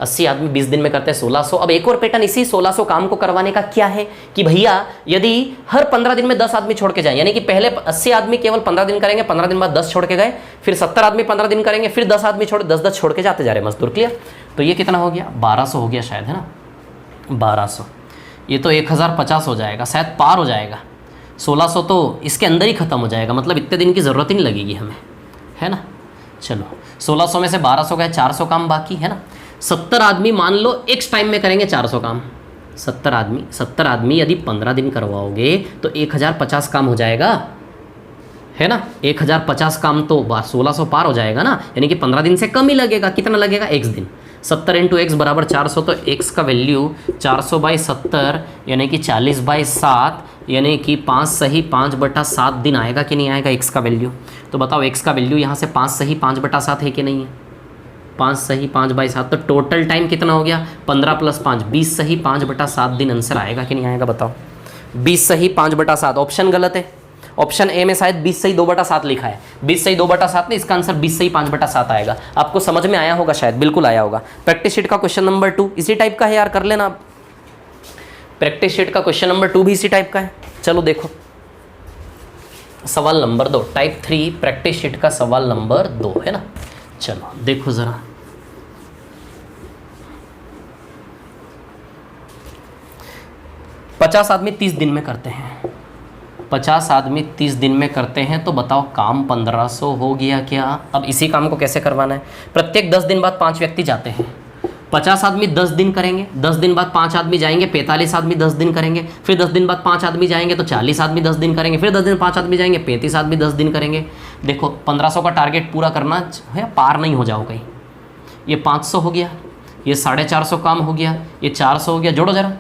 80 आदमी 20 दिन में करते हैं 1600। अब एक और पैटर्न इसी 1600 काम को करवाने का क्या है कि भैया यदि हर 15 दिन में 10 आदमी छोड़ के जाए, यानी कि पहले 80 आदमी केवल 15 दिन करेंगे, 15 दिन बाद 10 छोड़ के गए, फिर 70 आदमी 15 दिन करेंगे, फिर 10 आदमी 10 छोड़ के जाते जा रहे मजदूर। क्लियर? तो ये कितना हो गया? 1200 हो गया शायद, है ना, 1200। ये तो 1050 हो जाएगा, शायद पार हो जाएगा। 1600 तो इसके अंदर ही खत्म हो जाएगा, मतलब इतने दिन की ज़रूरत ही नहीं लगेगी हमें, है ना। चलो 1600 में से 1200 गए, 400 काम बाकी, है ना। 70 आदमी मान लो एक्स टाइम में करेंगे 400 काम। 70 आदमी यदि 15 दिन करवाओगे तो 1050 काम हो जाएगा, है ना। 1050 काम तो 1600 पार हो जाएगा ना, यानी कि 15 दिन से कम ही लगेगा। कितना लगेगा? x दिन। 70 इंटू एक्स बराबर 400, तो x का वैल्यू 400/70 यानी कि 40/7 यानी कि 5 सही 5/7 दिन आएगा कि नहीं आएगा x का वैल्यू? तो बताओ x का वैल्यू यहाँ से 5 सही 5/7 है कि नहीं है? 5 सही 5/7, तो टोटल टाइम कितना हो गया? 15 + 5 20 सही 5/7 दिन आंसर आएगा कि नहीं आएगा? बताओ। 20 सही 5/7 ऑप्शन गलत है। ऑप्शन ए में शायद 20 सही 2/7 लिखा है। 20 सही 2/7 नहीं, इसका आंसर 20 सही 5/7 आएगा। आपको समझ में आया होगा शायद, बिल्कुल आया होगा। प्रैक्टिस शीट का क्वेश्चन नंबर 2 इसी टाइप का है यार, कर लेना आप। प्रैक्टिस शीट का क्वेश्चन नंबर 2 भी इसी टाइप का है। चलो देखो सवाल नंबर 2 टाइप 3 प्रैक्टिस शीट का सवाल नंबर 2 है ना। चलो देखो जरा, पचास आदमी 30 दिन में करते हैं। 50 आदमी 30 दिन में करते हैं, तो बताओ काम 1500 हो गया क्या? अब इसी काम को कैसे करवाना है? प्रत्येक 10 दिन बाद 5 व्यक्ति जाते हैं। 50 आदमी 10 दिन करेंगे, 10 दिन बाद 5 आदमी जाएंगे, 45 आदमी 10 दिन करेंगे, फिर 10 दिन बाद 5 आदमी जाएंगे तो 40 आदमी 10 दिन करेंगे, फिर 10 दिन 5 आदमी जाएंगे, 35 आदमी 10 दिन करेंगे। देखो 1500 का टारगेट पूरा करना है, पार नहीं हो जाओ कहीं। ये 500 हो गया, ये 450 काम हो गया, ये 400 हो गया, जोड़ो जरा,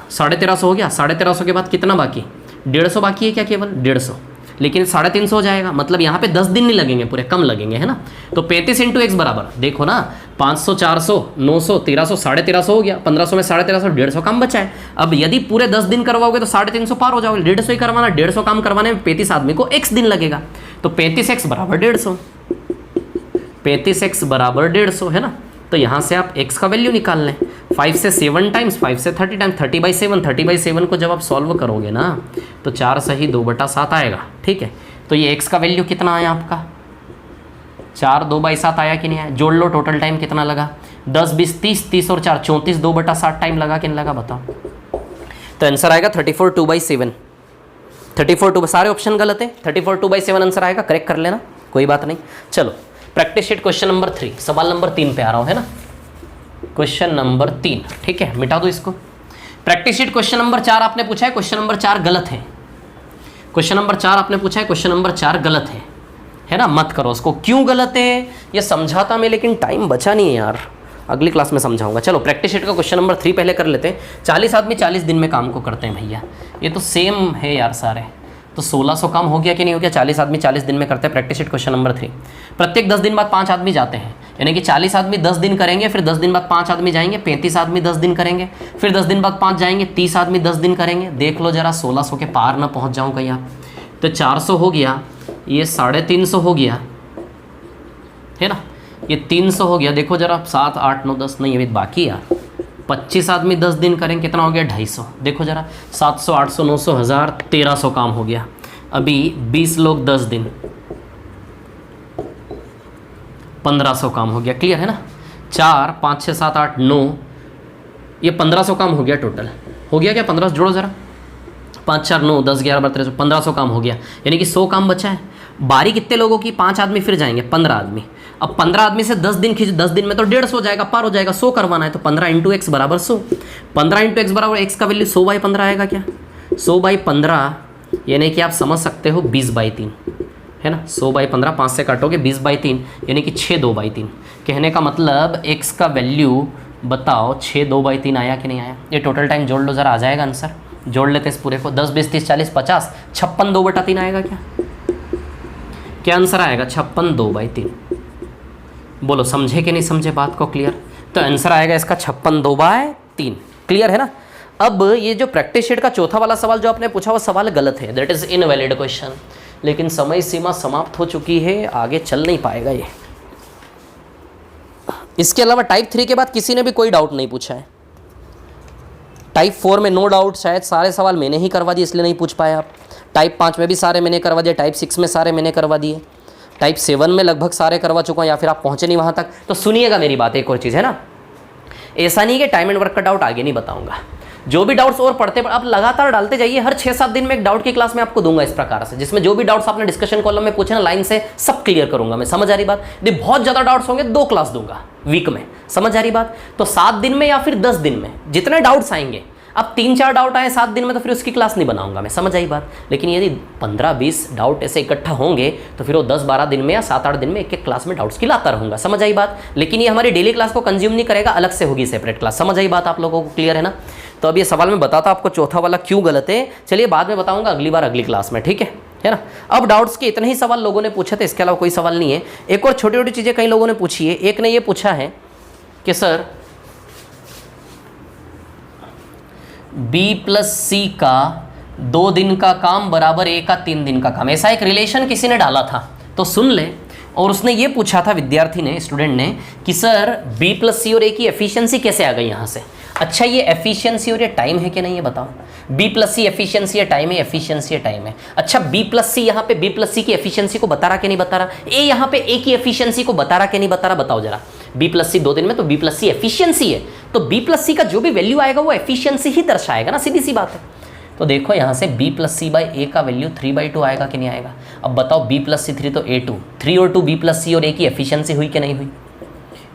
1350 हो गया। 1350 के बाद कितना बाकी? 150 बाकी है क्या? केवल 150, लेकिन 350 हो जाएगा, मतलब यहाँ पे 10 दिन नहीं लगेंगे पूरे, कम लगेंगे, है ना। तो 35 इंटू एक्स बराबर देखो ना, 500 400 900 1300 1350 हो गया। 1500 में 1350 150 काम बचा है। अब यदि पूरे 10 दिन करवाओगे तो 350 पार हो जाओगे। 150 ही करवाना, 150 काम करवाने में 35 आदमी को x दिन लगेगा, तो 35x बराबर 150, 35x बराबर 150, है ना। तो यहाँ से आप x का वैल्यू निकाल लें। 5 से 7 टाइम्स, 5 से 30 टाइम्स, 30/7, 30/7 को जब आप सॉल्व करोगे ना तो 4 सही 2/7 आएगा। ठीक है, तो ये x का वैल्यू कितना आया आपका? 4 2/7 आया कि नहीं आया? जोड़ लो, टोटल टाइम कितना लगा? 10 20 30, 30 और 4 34, 2/7 टाइम लगा कि नहीं लगा बताओ? तो आंसर आएगा 34 2/7। 34 2, सारे ऑप्शन गलत है। 34 2/7 आंसर आएगा, करेक्ट कर लेना, कोई बात नहीं। चलो प्रैक्टिस शीट क्वेश्चन नंबर 3, सवाल नंबर 3 पे आ रहा हूँ, है ना? क्वेश्चन नंबर 3, ठीक है, मिटा दो इसको। प्रैक्टिस शीट क्वेश्चन नंबर 4 आपने पूछा है, क्वेश्चन नंबर 4 गलत है। क्वेश्चन नंबर 4 आपने पूछा है, क्वेश्चन नंबर 4 गलत है ना? मत करो उसको। क्यों गलत है ये समझाता मैं, लेकिन टाइम बचा नहीं है यार, अगली क्लास में समझाऊंगा। चलो प्रैक्टिस शीट का क्वेश्चन नंबर 3 पहले कर लेते हैं। 40 आदमी 40 दिन में काम को करते हैं भैया, ये तो सेम है यार सारे। तो 1600 काम हो गया कि नहीं हो गया? 40 आदमी 40 दिन में करते हैं। प्रैक्टिस शीट क्वेश्चन नंबर 3, प्रत्येक 10 दिन बाद 5 आदमी जाते हैं, यानी कि 40 आदमी 10 दिन करेंगे, फिर 10 दिन बाद 5 आदमी जाएंगे, 35 आदमी 10 दिन करेंगे, फिर 10 दिन बाद 5 जाएंगे, 30 आदमी 10 दिन करेंगे। देख लो जरा 1600 के पार ना पहुंच जाऊं कहीं आप। तो 400 हो गया, ये 350 हो गया, है ना? ये 300 हो गया, देखो जरा 7 8 9 10 नहीं, अभी बाकी यार 25 आदमी 10 दिन करेंगे, कितना हो गया? 250। देखो जरा 700 800 900 1000 1300 काम हो गया। अभी 20 लोग 10 दिन, 1500 काम हो गया। क्लियर है ना? 4 5 6 7 8 9, ये 1500 काम हो गया टोटल। हो गया क्या? 1500 जोड़ो जरा, 5 4 9 10 11 12 1300, 1500 काम हो गया, यानी कि 100 काम बचा है। बारी कितने लोगों की? 5 आदमी फिर जाएंगे, 15 आदमी। अब 15 आदमी से 10 दिन खींच, 10 दिन में तो 150 हो जाएगा, पार हो जाएगा। 100 करवाना है तो 15 × x बराबर 100। 15 × x बराबर x का वैल्यू 100/15 आएगा क्या? 100/15 यानी कि आप समझ सकते हो 20/3, है ना? 100/15 5 से काटोगे 20/3, यानी कि 6 2/3। कहने का मतलब x का वैल्यू बताओ 6 2/3 आया कि नहीं आया? ये टोटल टाइम जोड़ लो जरा, आ जाएगा आंसर। जोड़ लेते हैं इस पूरे को, 10 20 30 40 50 56 2/3 आएगा क्या? क्या आंसर आएगा? 56 2/3। बोलो समझे कि नहीं समझे बात को? क्लियर? तो आंसर आएगा इसका 56 2/3। क्लियर है ना? अब ये जो प्रैक्टिस शीट का चौथा वाला सवाल जो आपने पूछा वो सवाल गलत है, दैट इज इनवैलिड क्वेश्चन। लेकिन समय सीमा समाप्त हो चुकी है, आगे चल नहीं पाएगा ये। इसके अलावा टाइप 3 के बाद किसी ने भी कोई डाउट नहीं पूछा है। टाइप 4 में नो डाउट, शायद सारे सवाल मैंने ही करवा दिए इसलिए नहीं पूछ पाए आप। टाइप 5 में भी सारे मैंने करवा दिए, टाइप 6 में सारे मैंने करवा दिए, टाइप 7 में लगभग सारे करवा चुका हूँ, या फिर आप पहुँचे नहीं वहाँ तक। तो सुनिएगा मेरी बात, एक और चीज़ है ना, ऐसा नहीं कि टाइम एंड वर्क का डाउट आगे नहीं बताऊँगा। जो भी डाउट्स और पढ़ते आप लगातार डालते जाइए, हर 6-7 दिन में एक डाउट की क्लास में आपको दूंगा इस प्रकार से, जिसमें जो भी डाउट्स आपने डिस्कशन कॉलम में पूछे ना लाइन से सब क्लियर करूंगा मैं। समझ आ रही बात? यदि बहुत ज़्यादा डाउट्स होंगे 2 क्लास दूंगा वीक में। समझ आ रही बात? तो 7 दिन में या फिर 10 दिन में जितने डाउट्स आएंगे, अब 3-4 डाउट आए 7 दिन में तो फिर उसकी क्लास नहीं बनाऊंगा मैं। समझ आई बात? लेकिन यदि 15-20 डाउट ऐसे इकट्ठा होंगे तो फिर वो 10-12 दिन में या 7-8 दिन में एक क्लास में डाउट्स की लाता रहूंगा। समझ आई बात? लेकिन ये हमारी डेली क्लास को कंज्यूम नहीं करेगा, अलग से होगी सेपरेट क्लास। समझ आई बात आप लोगों को? क्लियर है ना? तो अब ये सवाल में बताता आपको चौथा वाला क्यों गलत है, चलिए बाद में बताऊंगा अगली बार अगली क्लास में, ठीक है ना? अब डाउट्स के इतने ही सवाल लोगों ने पूछे थे, इसके अलावा कोई सवाल नहीं है। एक और छोटी छोटी चीज़ें कई लोगों ने पूछी है। एक ने ये पूछा है कि सर B+C का 2 दिन का काम बराबर A का 3 दिन का काम, ऐसा एक रिलेशन किसी ने डाला था, तो सुन ले। और उसने ये पूछा था विद्यार्थी ने, स्टूडेंट ने, कि सर B+C और A की एफिशिएंसी कैसे आ गई यहाँ से। अच्छा ये एफिशिएंसी और ये टाइम है कि नहीं ये बताओ। B+C एफिशिएंसी या टाइम है? एफिशिएंसी या टाइम है। अच्छा B+C यहाँ पे B+C की एफिशिएंसी को बता रहा कि नहीं बता रहा? A यहाँ पे A की एफिशिएंसी को बता रहा कि नहीं बता रहा? बताओ जरा। B+C 2 दिन में तो B+C एफिशिएंसी है, तो B+C का जो भी वैल्यू आएगा वो एफिशिएंसी ही दर्शाएगा ना, सीधी सी बात है। तो देखो यहाँ से B+C/A का वैल्यू 3/2 आएगा कि नहीं आएगा? अब बताओ B+C 3 तो A2, 3 और 2 B+C और A की एफिशिएंसी हुई कि नहीं हुई?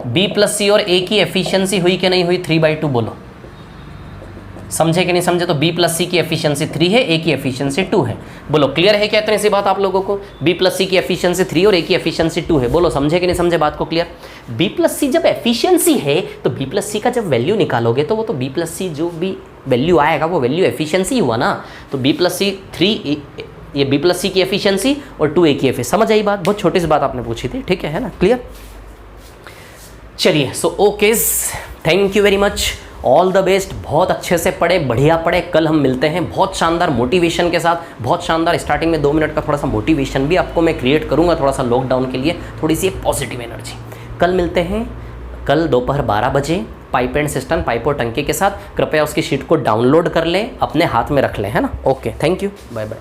B+C और A की एफिशिएंसी हुई कि नहीं हुई? 3/2 बोलो, समझे कि नहीं समझे? तो B+C की एफिशिएंसी 3 है, A की एफिशिएंसी 2 है। बोलो क्लियर है क्या इतनी सी बात आप लोगों को? B+C की एफिशिएंसी 3 और A की एफिशिएंसी 2 है। बोलो समझे कि नहीं समझे बात को? क्लियर? B+C जब एफिशिएंसी है तो B+C का जब वैल्यू निकालोगे तो वो तो B+C जो भी वैल्यू आएगा वो वैल्यू एफिशिएंसी हुआ ना। तो B+C 3 ये B+C की एफिशिएंसी और 2 A की एफिशिएंसी। समझ आई बात? बहुत छोटी सी बात आपने पूछी थी, ठीक है ना? क्लियर? चलिए so okays, thank you very much, all the best. बहुत अच्छे से पढ़े, बढ़िया पढ़े। कल हम मिलते हैं बहुत शानदार मोटिवेशन के साथ, बहुत शानदार। स्टार्टिंग में 2 मिनट का थोड़ा सा मोटिवेशन भी आपको मैं क्रिएट करूंगा, थोड़ा सा लॉकडाउन के लिए थोड़ी सी पॉजिटिव एनर्जी। कल मिलते हैं, कल दोपहर 12 बजे पाइप एंड सिस्टम, पाइप और टंकी के साथ। कृपया उसकी शीट को डाउनलोड कर लें, अपने हाथ में रख लें, है ना? Okay, thank you, bye bye.